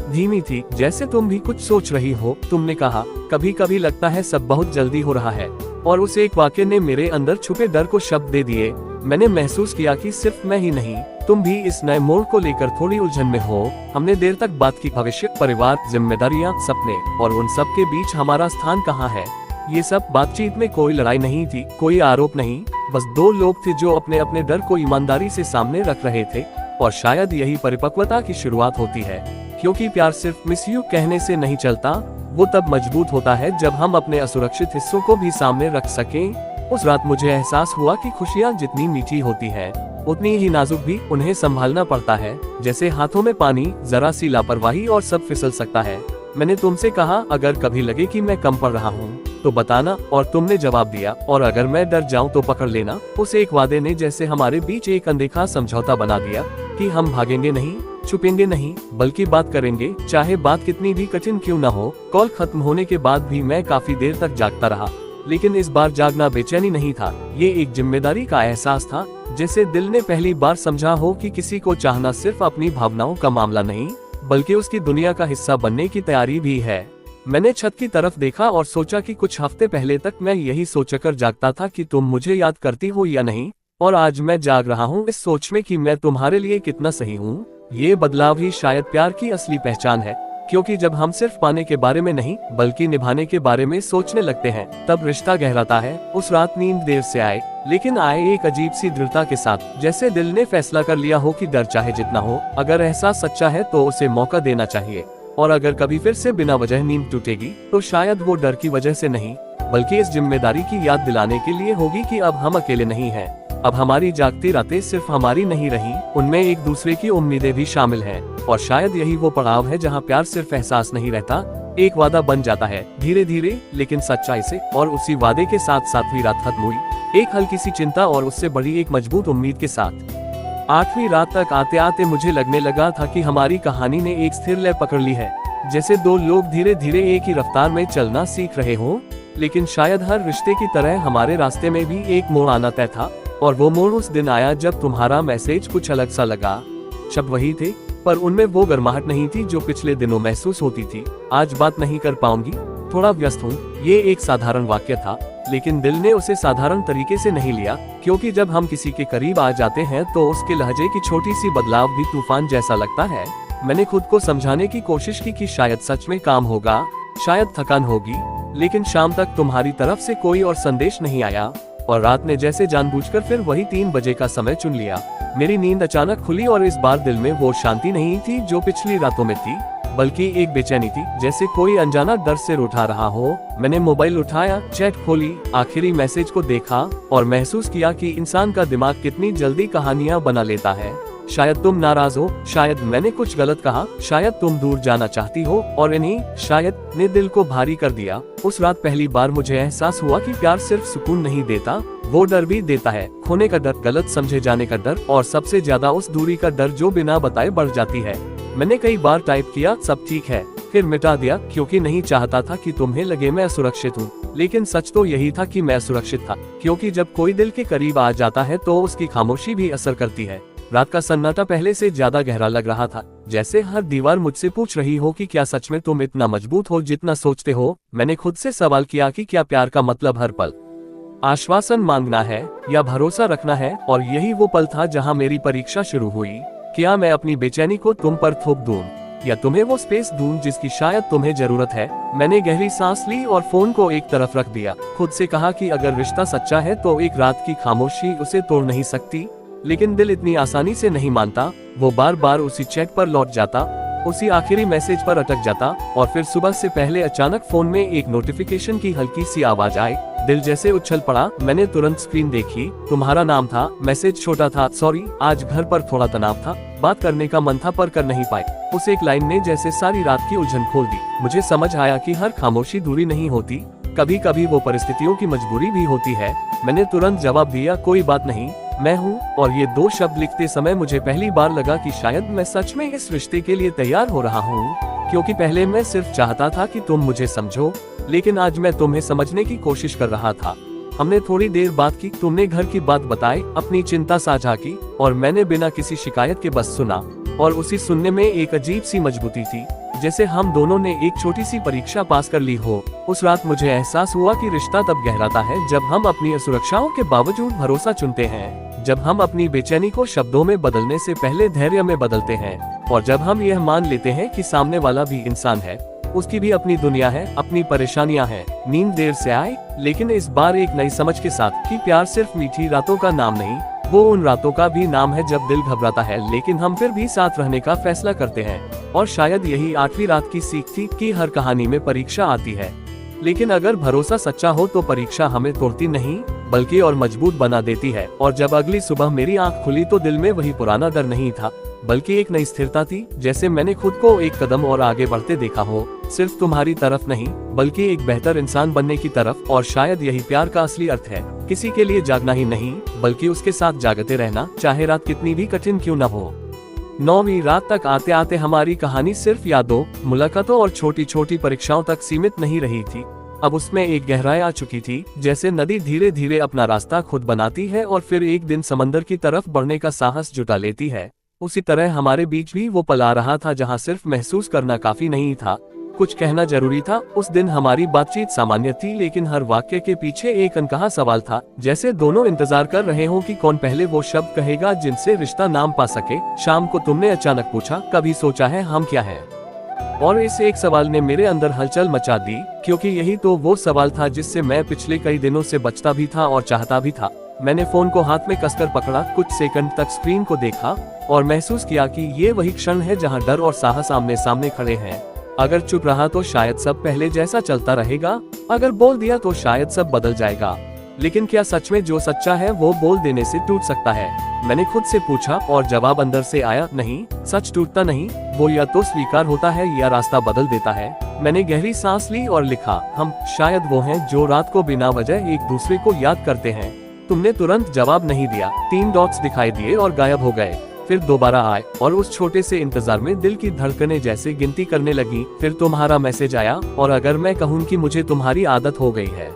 धीमी थी, जैसे तुम भी कुछ सोच रही हो। तुमने कहा कभी कभी लगता है सब बहुत जल्दी हो रहा है। और उस एक वाक्य ने मेरे अंदर छुपे डर को शब्द दे दिए। मैंने महसूस किया कि सिर्फ मैं ही नहीं, तुम भी इस नए मोड़ को लेकर थोड़ी उलझन में हो। हमने देर तक बात की भविष्य, परिवार, जिम्मेदारियां, सपने, और उन सब के बीच हमारा स्थान कहाँ है। ये सब बातचीत में कोई लड़ाई नहीं थी, कोई आरोप नहीं, बस दो लोग थे जो अपने अपने डर को ईमानदारी से सामने रख रहे थे। और शायद यही परिपक्वता की शुरुआत होती है, क्योंकि प्यार सिर्फ मिस यू कहने से नहीं चलता, वो तब मजबूत होता है जब हम अपने असुरक्षित हिस्सों को भी सामने रख सकें। उस रात मुझे एहसास हुआ कि खुशियाँ जितनी मीठी होती है उतनी ही नाजुक भी, उन्हें संभालना पड़ता है। जैसे हाथों में पानी, जरा सी लापरवाही और सब फिसल सकता है। मैंने तुमसे कहा अगर कभी लगे कि मैं कम पड़ रहा हूँ तो बताना, और तुमने जवाब दिया और अगर मैं डर जाऊँ तो पकड़ लेना। उस एक वादे ने जैसे हमारे बीच एक अनदेखा समझौता बना दिया कि हम भागेंगे नहीं, छुपेंगे नहीं, बल्कि बात करेंगे, चाहे बात कितनी भी कठिन क्यों न हो। कॉल खत्म होने के बाद भी मैं काफी देर तक जागता रहा, लेकिन इस बार जागना बेचैनी नहीं था, ये एक जिम्मेदारी का एहसास था। जैसे दिल ने पहली बार समझा हो कि किसी को चाहना सिर्फ अपनी भावनाओं का मामला नहीं, बल्कि उसकी दुनिया का हिस्सा बनने की तैयारी भी है। मैंने छत की तरफ देखा और सोचा कि कुछ हफ्ते पहले तक मैं यही सोचकर जागता था कि तुम मुझे याद करती हो या नहीं, और आज मैं जाग रहा हूँ इस सोच में कि मैं तुम्हारे लिए कितना सही हूँ। ये बदलाव ही शायद प्यार की असली पहचान है, क्योंकि जब हम सिर्फ पाने के बारे में नहीं बल्कि निभाने के बारे में सोचने लगते हैं तब रिश्ता गहराता है। उस रात नींद देर से आए, लेकिन आए एक अजीब सी दृढ़ता के साथ, जैसे दिल ने फैसला कर लिया हो कि डर चाहे जितना हो, अगर एहसास सच्चा है तो उसे मौका देना चाहिए। और अगर कभी फिर से बिना वजह नींद टूटेगी तो शायद वो डर की वजह से नहीं, बल्कि इस जिम्मेदारी की याद दिलाने के लिए होगी कि अब हम अकेले नहीं हैं। अब हमारी जागती रातें सिर्फ हमारी नहीं रही, उनमें एक दूसरे की उम्मीदें भी शामिल हैं। और शायद यही वो पड़ाव है जहाँ प्यार सिर्फ एहसास नहीं रहता, एक वादा बन जाता है, धीरे धीरे लेकिन सच्चाई से। और उसी वादे के साथ 7वीं रात खत्म हुई, एक हल्की सी चिंता और उससे बड़ी एक मजबूत उम्मीद के साथ। 8वीं रात तक आते आते मुझे लगने लगा था कि हमारी कहानी ने एक स्थिर लय पकड़ ली है, जैसे दो लोग धीरे धीरे एक ही रफ्तार में चलना सीख रहे हों। लेकिन शायद हर रिश्ते की तरह हमारे रास्ते में भी एक मोड़ आना तय था, और वो मोड़ उस दिन आया जब तुम्हारा मैसेज कुछ अलग सा लगा। शब्द वही थे, पर उनमें वो गर्माहट नहीं थी जो पिछले दिनों महसूस होती थी। आज बात नहीं कर पाऊंगी, थोड़ा व्यस्त हूँ। ये एक साधारण वाक्य था, लेकिन दिल ने उसे साधारण तरीके से नहीं लिया, क्योंकि जब हम किसी के करीब आ जाते हैं तो उसके लहजे की छोटी सी बदलाव भी तूफान जैसा लगता है। मैंने खुद को समझाने की कोशिश की कि शायद सच में काम होगा, शायद थकान होगी, लेकिन शाम तक तुम्हारी तरफ से कोई और संदेश नहीं आया। और रात ने जैसे जानबूझकर फिर वही 3 बजे का समय चुन लिया। मेरी नींद अचानक खुली और इस बार दिल में वो शांति नहीं थी जो पिछली रातों में थी, बल्कि एक बेचैनी थी, जैसे कोई अनजाना डर से उठा रहा हो। मैंने मोबाइल उठाया, चैट खोली, आखिरी मैसेज को देखा और महसूस किया कि इंसान का दिमाग कितनी जल्दी कहानियां बना लेता है। शायद तुम नाराज हो, शायद मैंने कुछ गलत कहा, शायद तुम दूर जाना चाहती हो, और इन्हीं शायद ने दिल को भारी कर दिया। उस रात पहली बार मुझे एहसास हुआ कि प्यार सिर्फ सुकून नहीं देता, वो डर भी देता है। खोने का डर, गलत समझे जाने का डर, और सबसे ज्यादा उस दूरी का डर जो बिना बताए बढ़ जाती है। मैंने कई बार टाइप किया सब ठीक है, फिर मिटा दिया, क्योंकि नहीं चाहता था कि तुम्हें लगे मैं असुरक्षित हूँ। लेकिन सच तो यही था कि मैं असुरक्षित था, क्योंकि जब कोई दिल के करीब आ जाता है तो उसकी खामोशी भी असर करती है। रात का सन्नाटा पहले से ज्यादा गहरा लग रहा था, जैसे हर दीवार मुझसे पूछ रही हो कि क्या सच में तुम इतना मजबूत हो जितना सोचते हो। मैंने खुद से सवाल किया कि क्या प्यार का मतलब हर पल आश्वासन मांगना है या भरोसा रखना है, और यही वो पल था जहां मेरी परीक्षा शुरू हुई। क्या मैं अपनी बेचैनी को तुम पर थोप दूं, या तुम्हें वो स्पेस दूं जिसकी शायद तुम्हें जरूरत है। मैंने गहरी सांस ली और फोन को एक तरफ रख दिया। खुद से कहा कि अगर रिश्ता सच्चा है तो एक रात की खामोशी उसे तोड़ नहीं सकती, लेकिन दिल इतनी आसानी से नहीं मानता। वो बार बार उसी चैट पर लौट जाता, उसी आखिरी मैसेज पर अटक जाता, और फिर सुबह से पहले अचानक फोन में एक नोटिफिकेशन की हल्की सी आवाज आई। दिल जैसे उछल पड़ा। मैंने तुरंत स्क्रीन देखी, तुम्हारा नाम था। मैसेज छोटा था, सॉरी आज घर पर थोड़ा तनाव था, बात करने का मन था पर कर नहीं पाए। उस एक लाइन ने जैसे सारी रात की उलझन खोल दी। मुझे समझ आया कि हर खामोशी दूरी नहीं होती, कभी कभी वो परिस्थितियों की मजबूरी भी होती है। मैंने तुरंत जवाब दिया, कोई बात नहीं, मैं हूँ। और ये 2 शब्द लिखते समय मुझे पहली बार लगा कि शायद मैं सच में इस रिश्ते के लिए तैयार हो रहा हूँ, क्योंकि पहले मैं सिर्फ चाहता था कि तुम मुझे समझो, लेकिन आज मैं तुम्हें समझने की कोशिश कर रहा था। हमने थोड़ी देर बात की, तुमने घर की बात बताई, अपनी चिंता साझा की, और मैंने बिना किसी शिकायत के बस सुना। और उसी सुनने में एक अजीब सी मजबूती थी, जैसे हम दोनों ने एक छोटी सी परीक्षा पास कर ली हो। उस रात मुझे एहसास हुआ कि रिश्ता तब गहराता है जब हम अपनी असुरक्षाओं के बावजूद भरोसा चुनते हैं, जब हम अपनी बेचैनी को शब्दों में बदलने से पहले धैर्य में बदलते हैं, और जब हम यह मान लेते हैं कि सामने वाला भी इंसान है, उसकी भी अपनी दुनिया है, अपनी परेशानियां हैं। नींद देर से आई, लेकिन इस बार एक नई समझ के साथ कि प्यार सिर्फ मीठी रातों का नाम नहीं, वो उन रातों का भी नाम है जब दिल घबराता है लेकिन हम फिर भी साथ रहने का फैसला करते हैं। और शायद यही 8वीं रात की सीख थी कि हर कहानी में परीक्षा आती है, लेकिन अगर भरोसा सच्चा हो तो परीक्षा हमें तोड़ती नहीं बल्कि और मजबूत बना देती है। और जब अगली सुबह मेरी आंख खुली तो दिल में वही पुराना डर नहीं था, बल्कि एक नई स्थिरता थी, जैसे मैंने खुद को एक कदम और आगे बढ़ते देखा हो, सिर्फ तुम्हारी तरफ नहीं बल्कि एक बेहतर इंसान बनने की तरफ। और शायद यही प्यार का असली अर्थ है, किसी के लिए जागना ही नहीं बल्कि उसके साथ जागते रहना, चाहे रात कितनी भी कठिन क्यों न हो। 9वीं रात तक आते आते हमारी कहानी सिर्फ यादों, मुलाकातों और छोटी छोटी परीक्षाओं तक सीमित नहीं रही थी। अब उसमें एक गहराई आ चुकी थी, जैसे नदी धीरे धीरे अपना रास्ता खुद बनाती है और फिर एक दिन समंदर की तरफ बढ़ने का साहस जुटा लेती है। उसी तरह हमारे बीच भी वो पल आ रहा था जहाँ सिर्फ महसूस करना काफी नहीं था, कुछ कहना जरूरी था। उस दिन हमारी बातचीत सामान्य थी, लेकिन हर वाक्य के पीछे एक अनकहा सवाल था, जैसे दोनों इंतजार कर रहे हो कि कौन पहले वो शब्द कहेगा जिनसे रिश्ता नाम पा सके। शाम को तुमने अचानक पूछा, कभी सोचा है हम क्या है? और इस एक सवाल ने मेरे अंदर हलचल मचा दी, क्योंकि यही तो वो सवाल था जिससे मैं पिछले कई दिनों से बचता भी था और चाहता भी था। मैंने फोन को हाथ में कसकर पकड़ा, कुछ सेकंड तक स्क्रीन को देखा और महसूस किया कि ये वही क्षण है जहां डर और साहस आमने सामने खड़े हैं। अगर चुप रहा तो शायद सब पहले जैसा चलता रहेगा, अगर बोल दिया तो शायद सब बदल जाएगा। लेकिन क्या सच में जो सच्चा है वो बोल देने से टूट सकता है? मैंने खुद से पूछा और जवाब अंदर से आया, नहीं, सच टूटता नहीं, वो या तो स्वीकार होता है या रास्ता बदल देता है। मैंने गहरी सांस ली और लिखा, हम शायद वो हैं जो रात को बिना वजह एक दूसरे को याद करते हैं। तुमने तुरंत जवाब नहीं दिया, 3 डॉट्स दिखाई दिए और गायब हो गए, फिर दोबारा आए और उस छोटे से इंतजार में दिल की धड़कनें जैसे गिनती करने लगी। फिर तुम्हारा मैसेज आया, और अगर मैं कहूँ कि मुझे तुम्हारी आदत हो गई है।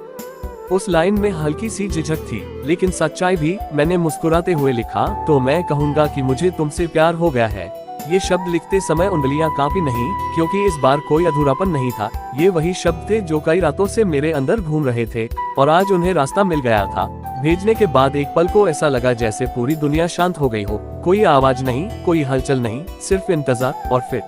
उस लाइन में हल्की सी झिझक थी, लेकिन सच्चाई भी। मैंने मुस्कुराते हुए लिखा, तो मैं कहूँगा कि मुझे तुमसे प्यार हो गया है। ये शब्द लिखते समय उंगलियां कांपी नहीं, क्योंकि इस बार कोई अधूरापन नहीं था। ये वही शब्द थे जो कई रातों से मेरे अंदर घूम रहे थे और आज उन्हें रास्ता मिल गया था। भेजने के बाद एक पल को ऐसा लगा जैसे पूरी दुनिया शांत हो गई हो। कोई आवाज नहीं, कोई हलचल नहीं, सिर्फ इंतजार। और फिर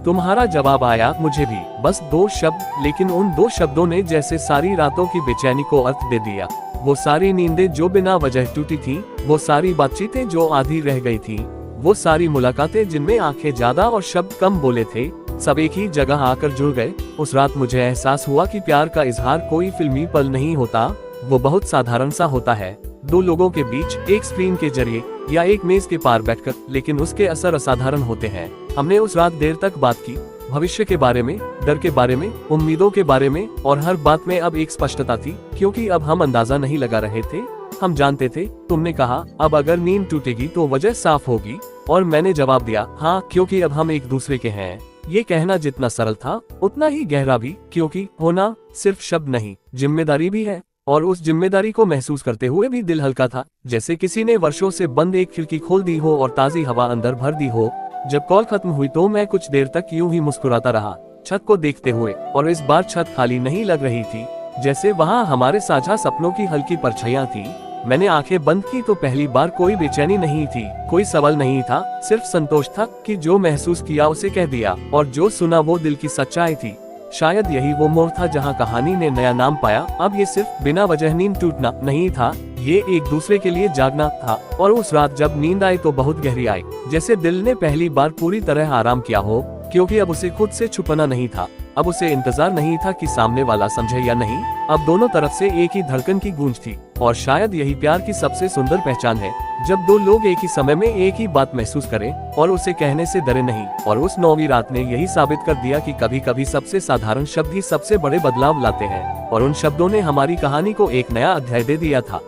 तुम्हारा जवाब आया। मुझे भी बस 2 शब्द, लेकिन उन 2 शब्दों ने जैसे सारी रातों की बेचैनी को अर्थ दे दिया। वो सारी नींदें जो बिना वजह टूटी थी, वो सारी बातचीतें जो आधी रह गई थी, वो सारी मुलाकातें जिनमें आंखें ज्यादा और शब्द कम बोले थे, सब एक ही जगह आकर जुड़ गए। उस रात मुझे एहसास हुआ कि प्यार का इजहार कोई फिल्मी पल नहीं होता, वो बहुत साधारण सा होता है। 2 लोगों के बीच, एक स्क्रीन के जरिए या एक मेज के पार बैठकर, लेकिन उसके असर असाधारण होते हैं। हमने उस रात देर तक बात की, भविष्य के बारे में, डर के बारे में, उम्मीदों के बारे में, और हर बात में अब एक स्पष्टता थी, क्योंकि अब हम अंदाजा नहीं लगा रहे थे, हम जानते थे। तुमने कहा, अब अगर नींद टूटेगी तो वजह साफ होगी, और मैंने जवाब दिया, हाँ, क्योंकि अब हम एक दूसरे के हैं। ये कहना जितना सरल था, उतना ही गहरा भी, क्योंकि होना सिर्फ शब्द नहीं, जिम्मेदारी भी है। और उस जिम्मेदारी को महसूस करते हुए भी दिल हल्का था, जैसे किसी ने वर्षों से बंद एक खिड़की खोल दी हो और ताजी हवा अंदर भर दी हो। जब कॉल खत्म हुई तो मैं कुछ देर तक यूं ही मुस्कुराता रहा, छत को देखते हुए, और इस बार छत खाली नहीं लग रही थी, जैसे वहाँ हमारे साझा सपनों की हल्की परछाइयां थी। मैंने आंखें बंद की तो पहली बार कोई बेचैनी नहीं थी, कोई सवाल नहीं था, सिर्फ संतोष था कि जो महसूस किया उसे कह दिया, और जो सुना वो दिल की सच्चाई थी। शायद यही वो मोड़ था जहाँ कहानी ने नया नाम पाया। अब ये सिर्फ बिना वजह नींद टूटना नहीं था, ये एक दूसरे के लिए जागना था। और उस रात जब नींद आई तो बहुत गहरी आई, जैसे दिल ने पहली बार पूरी तरह आराम किया हो, क्योंकि अब उसे खुद से छुपाना नहीं था, अब उसे इंतजार नहीं था कि सामने वाला समझे या नहीं। अब दोनों तरफ से एक ही धड़कन की गूंज थी, और शायद यही प्यार की सबसे सुंदर पहचान है, जब 2 लोग एक ही समय में एक ही बात महसूस करें और उसे कहने से डरे नहीं। और उस 9वीं रात ने यही साबित कर दिया कि कभी कभी सबसे साधारण शब्द ही सबसे बड़े बदलाव लाते हैं, और उन शब्दों ने हमारी कहानी को एक नया अध्याय दे दिया था।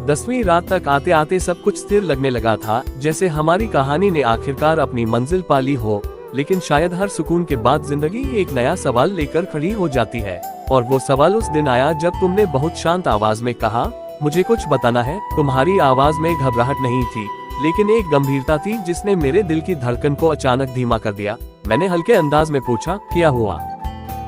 10वीं रात तक आते आते सब कुछ स्थिर लगने लगा था, जैसे हमारी कहानी ने आखिरकार अपनी मंजिल पा ली हो। लेकिन शायद हर सुकून के बाद जिंदगी एक नया सवाल लेकर खड़ी हो जाती है, और वो सवाल उस दिन आया जब तुमने बहुत शांत आवाज में कहा, मुझे कुछ बताना है। तुम्हारी आवाज में घबराहट नहीं थी, लेकिन एक गंभीरता थी जिसने मेरे दिल की धड़कन को अचानक धीमा कर दिया। मैंने हल्के अंदाज में पूछा, क्या हुआ?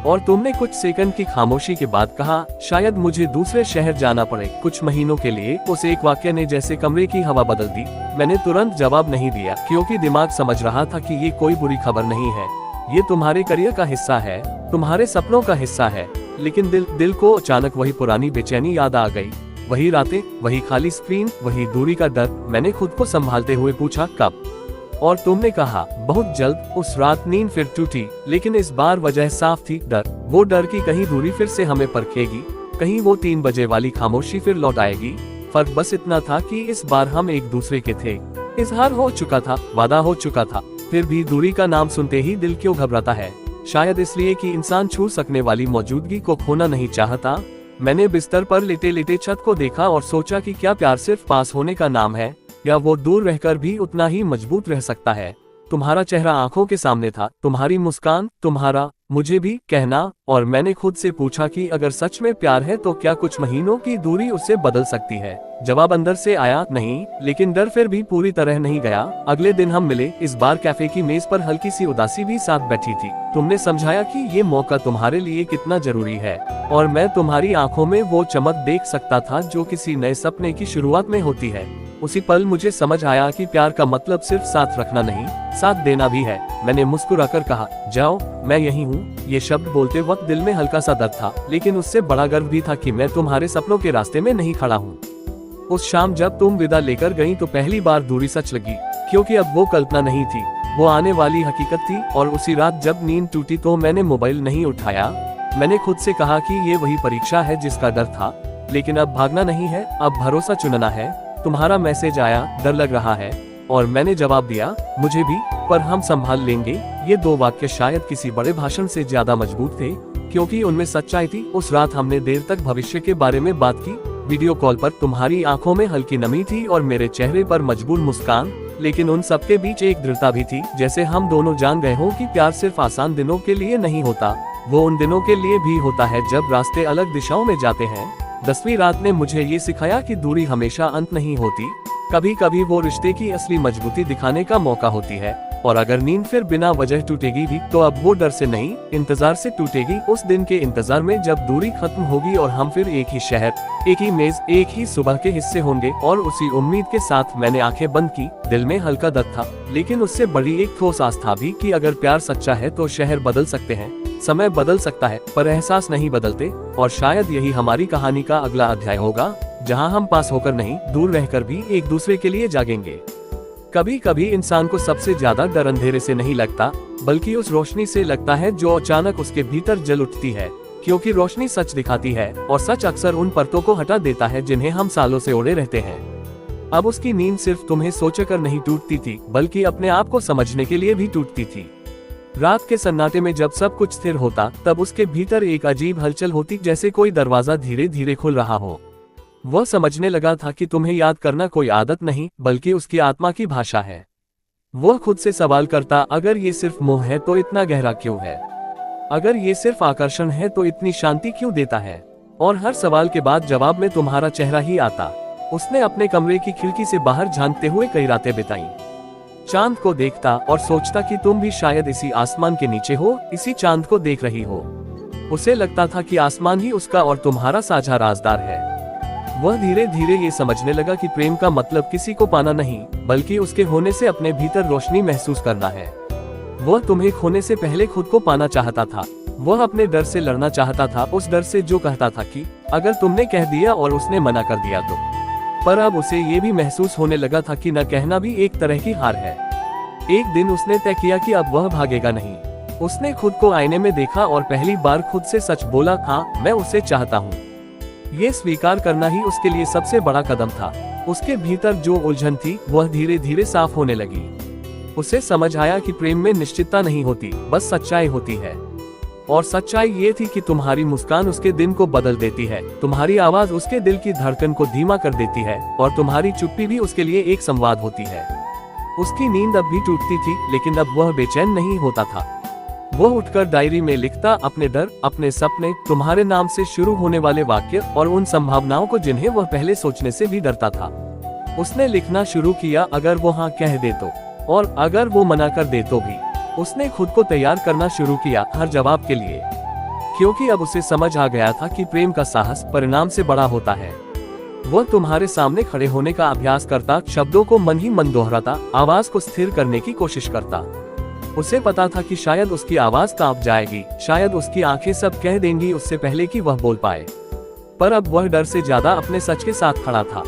और तुमने कुछ सेकंड की खामोशी के बाद कहा, शायद मुझे दूसरे शहर जाना पड़े कुछ महीनों के लिए। उस एक वाक्य ने जैसे कमरे की हवा बदल दी। मैंने तुरंत जवाब नहीं दिया, क्योंकि दिमाग समझ रहा था कि ये कोई बुरी खबर नहीं है, ये तुम्हारे करियर का हिस्सा है, तुम्हारे सपनों का हिस्सा है। लेकिन दिल को अचानक वही पुरानी बेचैनी याद आ गई, वही रातें, वही खाली स्क्रीन, वही दूरी का डर। मैंने खुद को संभालते हुए पूछा, कब? और तुमने कहा, बहुत जल्द। उस रात नींद फिर टूटी, लेकिन इस बार वजह साफ थी, डर। वो डर की कहीं दूरी फिर से हमें परखेगी, कहीं वो 3 बजे वाली खामोशी फिर लौट आएगी। फर्क बस इतना था कि इस बार हम एक दूसरे के थे, इजहार हो चुका था, वादा हो चुका था। फिर भी दूरी का नाम सुनते ही दिल क्यों घबराता है? शायद इसलिए कि इंसान छू सकने वाली मौजूदगी को खोना नहीं चाहता। मैंने बिस्तर पर लेटे लेटे छत को देखा और सोचा कि क्या प्यार सिर्फ पास होने का नाम है, या वो दूर रहकर भी उतना ही मजबूत रह सकता है। तुम्हारा चेहरा आंखों के सामने था, तुम्हारी मुस्कान, तुम्हारा मुझे भी कहना, और मैंने खुद से पूछा कि अगर सच में प्यार है तो क्या कुछ महीनों की दूरी उसे बदल सकती है? जवाब अंदर से आया, नहीं। लेकिन डर फिर भी पूरी तरह नहीं गया। अगले दिन हम मिले, इस बार कैफे की मेज पर हल्की सी उदासी भी साथ बैठी थी। तुमने समझाया कि ये मौका तुम्हारे लिए कितना जरूरी है, और मैं तुम्हारी आंखों में वो चमक देख सकता था जो किसी नए सपने की शुरुआत में होती है। उसी पल मुझे समझ आया कि प्यार का मतलब सिर्फ साथ रखना नहीं, साथ देना भी है। मैंने मुस्कुराकर कहा, जाओ, मैं यहीं हूँ। ये शब्द बोलते वक्त दिल में हल्का सा दर्द था, लेकिन उससे बड़ा गर्व भी था कि मैं तुम्हारे सपनों के रास्ते में नहीं खड़ा हूँ। उस शाम जब तुम विदा लेकर गई तो पहली बार दूरी सच लगी, क्योंकि अब वो कल्पना नहीं थी, वो आने वाली हकीकत थी। और उसी रात जब नींद टूटी तो मैंने मोबाइल नहीं उठाया। मैंने खुद से कहा कि ये वही परीक्षा है जिसका डर था, लेकिन अब भागना नहीं है, अब भरोसा चुनना है। तुम्हारा मैसेज आया, डर लग रहा है, और मैंने जवाब दिया, मुझे भी, पर हम संभाल लेंगे। ये 2 वाक्य शायद किसी बड़े भाषण से ज्यादा मजबूत थे, क्योंकि उनमें सच्चाई थी। उस रात हमने देर तक भविष्य के बारे में बात की। वीडियो कॉल पर तुम्हारी आंखों में हल्की नमी थी और मेरे चेहरे पर मजबूर मुस्कान, लेकिन उन सबके बीच एक दृढ़ता भी थी, जैसे हम दोनों जान गए हो कि प्यार सिर्फ आसान दिनों के लिए नहीं होता, वो उन दिनों के लिए भी होता है जब रास्ते अलग दिशाओं में जाते हैं। 10वीं रात ने मुझे ये सिखाया कि दूरी हमेशा अंत नहीं होती, कभी कभी वो रिश्ते की असली मजबूती दिखाने का मौका होती है। और अगर नींद फिर बिना वजह टूटेगी भी तो अब वो डर से नहीं, इंतजार से टूटेगी, उस दिन के इंतजार में जब दूरी खत्म होगी और हम फिर एक ही शहर, एक ही मेज, एक ही सुबह के हिस्से होंगे। और उसी उम्मीद के साथ मैंने आंखें बंद की। दिल में हल्का दर्द था, लेकिन उससे बड़ी एक ठोस आस्था भी कि अगर प्यार सच्चा है तो शहर बदल सकते हैं, समय बदल सकता है, पर एहसास नहीं बदलते। और शायद यही हमारी कहानी का अगला अध्याय होगा, जहां हम पास होकर नहीं, दूर रहकर भी एक दूसरे के लिए जागेंगे। कभी कभी इंसान को सबसे ज्यादा डर अंधेरे से नहीं लगता, बल्कि उस रोशनी से लगता है जो अचानक उसके भीतर जल उठती है, क्योंकि रोशनी सच दिखाती है और सच अक्सर उन परतों को हटा देता है जिन्हें हम सालों से ओढ़े रहते हैं। अब उसकी नींद सिर्फ तुम्हें सोचकर नहीं टूटती थी, बल्कि अपने आप को समझने के लिए भी टूटती थी। रात के सन्नाटे में जब सब कुछ स्थिर होता, तब उसके भीतर एक अजीब हलचल होती, जैसे कोई दरवाजा धीरे धीरे खुल रहा हो। वह समझने लगा था कि तुम्हें याद करना कोई आदत नहीं, बल्कि उसकी आत्मा की भाषा है। वह खुद से सवाल करता, अगर ये सिर्फ मोह है तो इतना गहरा क्यों है? अगर ये सिर्फ आकर्षण है तो इतनी शांति क्यों देता है? और हर सवाल के बाद जवाब में तुम्हारा चेहरा ही आता। उसने अपने कमरे की खिड़की से बाहर झांकते हुए कई रातें बिताई। चांद को देखता और सोचता कि तुम भी शायद इसी आसमान के नीचे हो, इसी चांद को देख रही हो। उसे लगता था कि आसमान ही उसका और तुम्हारा साझा राजदार है। वह धीरे धीरे ये समझने लगा कि प्रेम का मतलब किसी को पाना नहीं, बल्कि उसके होने से अपने भीतर रोशनी महसूस करना है। वह तुम्हें खोने से पहले खुद को पाना चाहता था। वह अपने डर से लड़ना चाहता था, उस डर से जो कहता था कि अगर तुमने कह दिया और उसने मना कर दिया तो। पर अब उसे ये भी महसूस होने लगा था कि न कहना भी एक तरह की हार है। एक दिन उसने तय किया कि अब वह भागेगा नहीं। उसने खुद को आईने में देखा और पहली बार खुद से सच बोला, हाँ, मैं उसे चाहता हूँ। ये स्वीकार करना ही उसके लिए सबसे बड़ा कदम था। उसके भीतर जो उलझन थी वह धीरे धीरे साफ होने लगी। उसे समझ आया कि प्रेम में निश्चितता नहीं होती, बस सच्चाई होती है। और सच्चाई ये थी कि तुम्हारी मुस्कान उसके दिन को बदल देती है, तुम्हारी आवाज उसके दिल की धड़कन को धीमा कर देती है, और तुम्हारी चुप्पी भी उसके लिए एक संवाद होती है। उसकी नींद अब भी टूटती थी, लेकिन अब वह बेचैन नहीं होता था। वह उठकर डायरी में लिखता, अपने डर, अपने सपने, तुम्हारे नाम से शुरू होने वाले वाक्य और उन संभावनाओं को जिन्हें वह पहले सोचने से भी डरता था। उसने लिखना शुरू किया, अगर वो हाँ कह दे तो, और अगर वो मना कर दे तो भी। उसने खुद को तैयार करना शुरू किया हर जवाब के लिए, क्योंकि अब उसे समझ आ गया था कि प्रेम का साहस परिणाम से बड़ा होता है। वह तुम्हारे सामने खड़े होने का अभ्यास करता, शब्दों को मन ही मन दोहराता, आवाज को स्थिर करने की कोशिश करता। उसे पता था कि शायद उसकी आवाज कांप जाएगी, शायद उसकी आंखें सब कह देंगी उससे पहले कि वह बोल पाए। पर अब वह डर से ज्यादा अपने सच के साथ खड़ा था।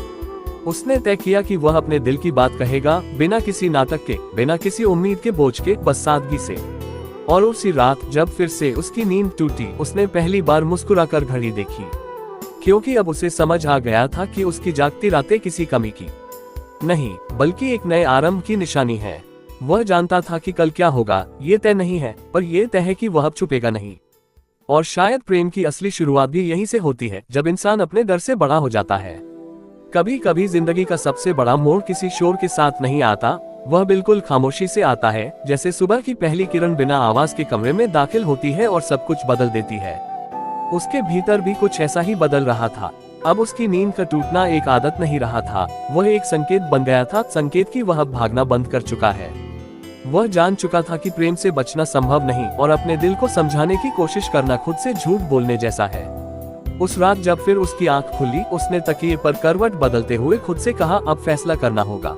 उसने तय किया कि वह अपने दिल की बात कहेगा, बिना किसी नाटक के, बिना किसी उम्मीद के बोझ के, बस सादगी से। और उसी रात जब फिर से उसकी नींद टूटी, उसने पहली बार मुस्कुराकर घड़ी देखी, क्योंकि अब उसे समझ आ गया था कि उसकी जागती रातें किसी कमी की नहीं, बल्कि एक नए आरंभ की निशानी है। वह जानता था कि कल क्या होगा, ये तय नहीं है, पर यह तय है कि वह अब छुपेगा नहीं। और शायद प्रेम की असली शुरुआत भी यहीं से होती है, जब इंसान अपने डर से बड़ा हो जाता है। कभी कभी जिंदगी का सबसे बड़ा मोड़ किसी शोर के साथ नहीं आता, वह बिल्कुल खामोशी से आता है, जैसे सुबह की पहली किरण बिना आवाज के कमरे में दाखिल होती है और सब कुछ बदल देती है। उसके भीतर भी कुछ ऐसा ही बदल रहा था। अब उसकी नींद का टूटना एक आदत नहीं रहा था, वह एक संकेत बन गया था, संकेत कि वह भागना बंद कर चुका है। वह जान चुका था कि प्रेम से बचना संभव नहीं, और अपने दिल को समझाने की कोशिश करना खुद से झूठ बोलने जैसा है। उस रात जब फिर उसकी आंख खुली, उसने तकिए पर करवट बदलते हुए खुद से कहा, अब फैसला करना होगा।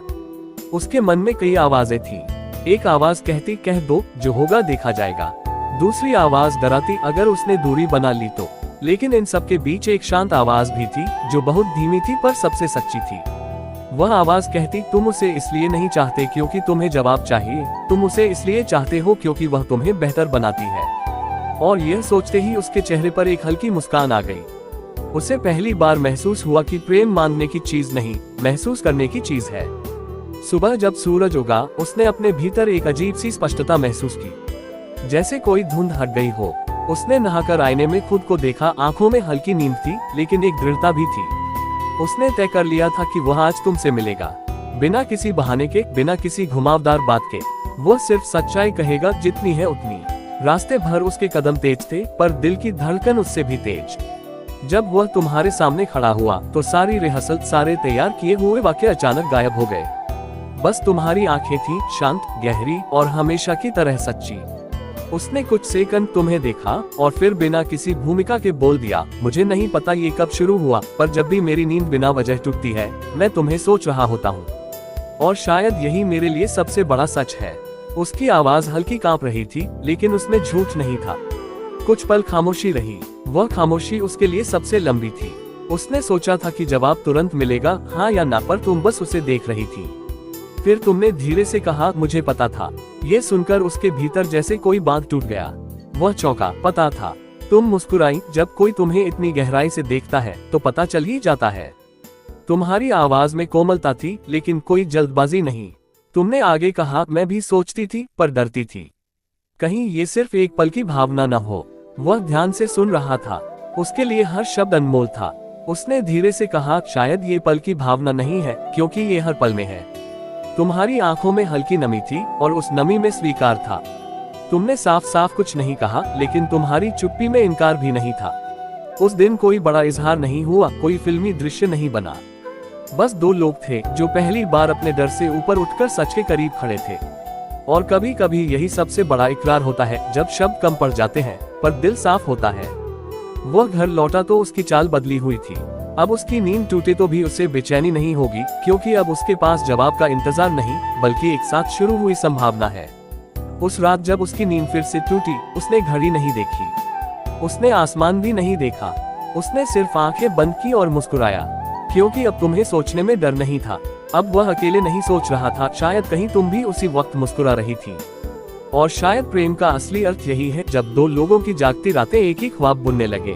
उसके मन में कई आवाजें थीं। एक आवाज कहती, कह दो, जो होगा देखा जाएगा। दूसरी आवाज डराती, अगर उसने दूरी बना ली तो। लेकिन इन सब के बीच एक शांत आवाज भी थी, जो बहुत धीमी थी पर सबसे सच्ची थी। वह आवाज कहती, तुम उसे इसलिए नहीं चाहते क्योंकि तुम्हें जवाब चाहिए, तुम उसे इसलिए चाहते हो क्योंकि वह तुम्हें बेहतर बनाती है। और यह सोचते ही उसके चेहरे पर एक हल्की मुस्कान आ गई। उसे पहली बार महसूस हुआ कि प्रेम मांगने की चीज नहीं, महसूस करने की चीज है। सुबह जब सूरज उगा, उसने अपने भीतर एक अजीब सी स्पष्टता महसूस की, जैसे कोई धुंध हट गई हो। उसने नहाकर आईने में खुद को देखा, आंखों में हल्की नींद थी, लेकिन एक दृढ़ता भी थी। उसने तय कर लिया था कि वह आज तुमसे मिलेगा, बिना किसी बहाने के, बिना किसी घुमावदार बात के। वह सिर्फ सच्चाई कहेगा, जितनी है उतनी। रास्ते भर उसके कदम तेज थे, पर दिल की धड़कन उससे भी तेज। जब वह तुम्हारे सामने खड़ा हुआ, तो सारी रिहर्सल, सारे तैयार किए हुए वाक्य अचानक गायब हो गए। बस तुम्हारी आंखें थी शांत, गहरी और हमेशा की तरह सच्ची। उसने कुछ सेकंड तुम्हें देखा और फिर बिना किसी भूमिका के बोल दिया, मुझे नहीं पता ये कब शुरू हुआ, पर जब भी मेरी नींद बिना वजह टूटती है मैं तुम्हें सोच रहा होता हूँ, और शायद यही मेरे लिए सबसे बड़ा सच है। उसकी आवाज हल्की कांप रही थी, लेकिन उसमें झूठ नहीं था। कुछ पल खामोशी रही। वह खामोशी उसके लिए सबसे लंबी थी। उसने सोचा था कि जवाब तुरंत मिलेगा, हाँ या ना, पर तुम बस उसे देख रही थी। फिर तुमने धीरे से कहा, मुझे पता था। ये सुनकर उसके भीतर जैसे कोई बांध टूट गया। वह चौंका, पता था। तुम मुस्कुराई। जब कोई तुम्हें इतनी गहराई से देखता है तो पता चल ही जाता है। तुम्हारी आवाज में कोमलता थी, लेकिन कोई जल्दबाजी नहीं। तुमने आगे कहा, मैं भी सोचती थी पर डरती थी, कहीं ये सिर्फ एक पल की भावना न हो। वह ध्यान से सुन रहा था। उसके लिए हर शब्द अनमोल था। उसने धीरे से कहा, शायद ये पल की भावना नहीं है, क्योंकि ये हर पल में है। तुम्हारी आंखों में हल्की नमी थी और उस नमी में स्वीकार था। तुमने साफ साफ कुछ नहीं कहा, लेकिन तुम्हारी चुप्पी में इनकार भी नहीं था। उस दिन कोई बड़ा इजहार नहीं हुआ, कोई फिल्मी दृश्य नहीं बना। बस दो लोग थे जो पहली बार अपने डर से ऊपर उठकर सच के करीब खड़े थे। और कभी कभी यही सबसे बड़ा इकरार होता है, जब शब्द कम पड़ जाते हैं पर दिल साफ होता है। वह घर लौटा तो उसकी चाल बदली हुई थी। अब उसकी नींद टूटे तो भी उसे बेचैनी नहीं होगी, क्योंकि अब उसके पास जवाब का इंतजार नहीं, बल्कि एक साथ शुरू हुई संभावना है। उस रात जब उसकी नींद फिर से टूटी, उसने घड़ी नहीं देखी, उसने आसमान भी नहीं देखा। उसने सिर्फ आंखें बंद की और मुस्कुराया, क्योंकि अब तुम्हें सोचने में डर नहीं था। अब वह अकेले नहीं सोच रहा था, शायद कहीं तुम भी उसी वक्त मुस्कुरा रही थी। और शायद प्रेम का असली अर्थ यही है, जब दो लोगों की जागती रातें एक ही ख्वाब बुनने लगे।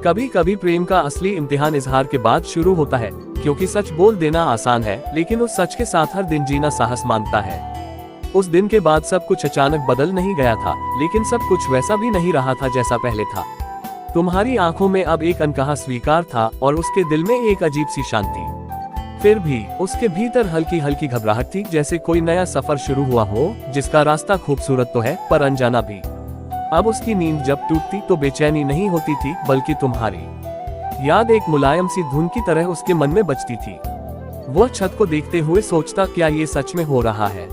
कभी कभी प्रेम का असली इम्तिहान इजहार के बाद शुरू होता है, क्योंकि सच बोल देना आसान है, लेकिन उस सच के साथ हर दिन जीना साहस मांगता है। उस दिन के बाद सब कुछ अचानक बदल नहीं गया था, लेकिन सब कुछ वैसा भी नहीं रहा था जैसा पहले था। तुम्हारी आंखों में अब एक अनकहा स्वीकार था और उसके दिल में एक अजीब सी शांति। फिर भी उसके भीतर हल्की हल्की घबराहट थी, जैसे कोई नया सफर शुरू हुआ हो, जिसका रास्ता खूबसूरत तो है पर अनजाना भी। अब उसकी नींद जब टूटती तो बेचैनी नहीं होती थी, बल्कि तुम्हारी याद एक मुलायम सी धुन की तरह उसके मन में बजती थी। वह छत को देखते हुए सोचता, क्या ये सच में हो रहा है।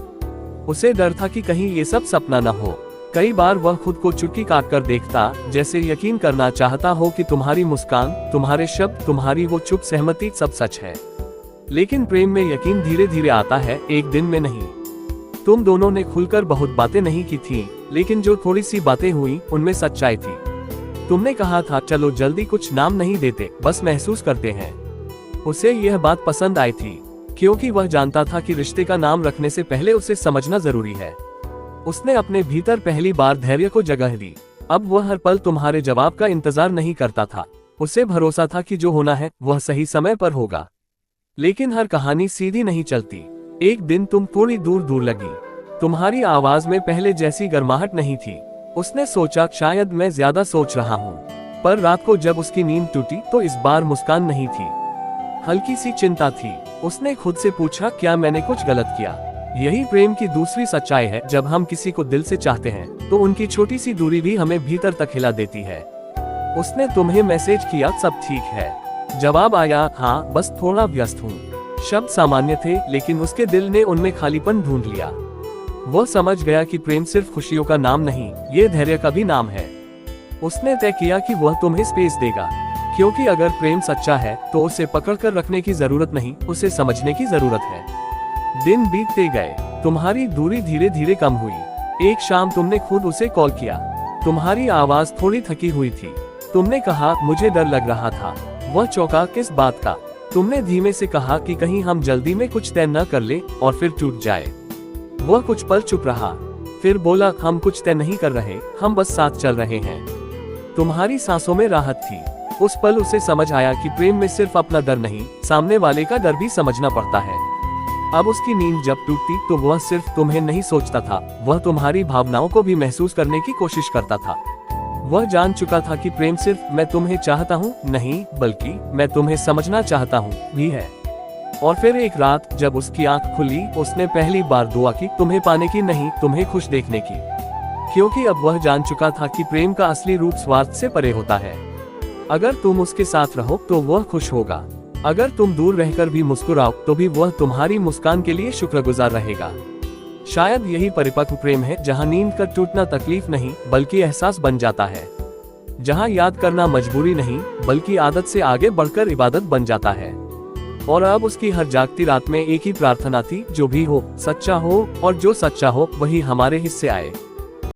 उसे डर था कि कहीं ये सब सपना न हो। कई बार वह खुद को चुटकी काट कर देखता, जैसे यकीन करना चाहता हो कि तुम्हारी मुस्कान, तुम्हारे शब्द, तुम्हारी वो चुप सहमति सब सच है। लेकिन प्रेम में यकीन धीरे धीरे आता है, एक दिन में नहीं। तुम दोनों ने खुलकर बहुत बातें नहीं की थी, लेकिन जो थोड़ी सी बातें हुई उनमें सच्चाई थी। तुमने कहा था, चलो जल्दी कुछ नाम नहीं देते, बस महसूस करते हैं। उसे यह बात पसंद आई थी, क्योंकि वह जानता था कि रिश्ते का नाम रखने से पहले उसे समझना जरूरी है। उसने अपने भीतर पहली बार धैर्य को जगह दी। अब वह हर पल तुम्हारे जवाब का इंतजार नहीं करता था। उसे भरोसा था कि जो होना है वह सही समय पर होगा। लेकिन हर कहानी सीधी नहीं चलती। एक दिन तुम थोड़ी दूर दूर लगी। तुम्हारी आवाज में पहले जैसी गर्माहट नहीं थी। उसने सोचा, शायद मैं ज्यादा सोच रहा हूँ। पर रात को जब उसकी नींद टूटी तो इस बार मुस्कान नहीं थी, हल्की सी चिंता थी। उसने खुद से पूछा, क्या मैंने कुछ गलत किया। यही प्रेम की दूसरी सच्चाई है, जब हम किसी को दिल से चाहते हैं तो उनकी छोटी सी दूरी भी हमें भीतर तक हिला देती है। उसने तुम्हें मैसेज किया, सब ठीक है। जवाब आया, हाँ बस थोड़ा व्यस्त हूँ। शब्द सामान्य थे, लेकिन उसके दिल ने उनमें खालीपन ढूंढ लिया। वह समझ गया कि प्रेम सिर्फ खुशियों का नाम नहीं, ये धैर्य का भी नाम है। उसने तय किया कि वह तुम्हें स्पेस देगा, क्योंकि अगर प्रेम सच्चा है तो उसे पकड़कर रखने की जरूरत नहीं, उसे समझने की जरूरत है। दिन बीतते गए, तुम्हारी दूरी धीरे धीरे कम हुई। एक शाम तुमने खुद उसे कॉल किया। तुम्हारी आवाज थोड़ी थकी हुई थी। तुमने कहा, मुझे डर लग रहा था। वह चौंका, किस बात का। तुमने धीमे से कहा कि कहीं हम जल्दी में कुछ तय न कर ले और फिर टूट जाए। वह कुछ पल चुप रहा, फिर बोला, हम कुछ तय नहीं कर रहे, हम बस साथ चल रहे हैं। तुम्हारी सांसों में राहत थी। उस पल उसे समझ आया कि प्रेम में सिर्फ अपना डर नहीं, सामने वाले का डर भी समझना पड़ता है। अब उसकी नींद जब टूटती तो वह सिर्फ तुम्हें नहीं सोचता था, वह तुम्हारी भावनाओं को भी महसूस करने की कोशिश करता था। वह जान चुका था कि प्रेम सिर्फ मैं तुम्हें चाहता हूँ नहीं, बल्कि मैं तुम्हें समझना चाहता हूँ भी है। और फिर एक रात जब उसकी आंख खुली, उसने पहली बार दुआ की, तुम्हें पाने की नहीं, तुम्हें खुश देखने की। क्योंकि अब वह जान चुका था कि प्रेम का असली रूप स्वार्थ से परे होता है। अगर तुम उसके साथ रहो तो वह खुश होगा, अगर तुम दूर रहकर भी मुस्कुराओ तो भी वह तुम्हारी मुस्कान के लिए शुक्रगुजार रहेगा। शायद यही परिपक्व प्रेम है, जहाँ नींद का टूटना तकलीफ नहीं बल्कि एहसास बन जाता है, जहाँ याद करना मजबूरी नहीं बल्कि आदत से आगे बढ़कर इबादत बन जाता है। और अब उसकी हर जागती रात में एक ही प्रार्थना थी, जो भी हो सच्चा हो, और जो सच्चा हो वही हमारे हिस्से आए।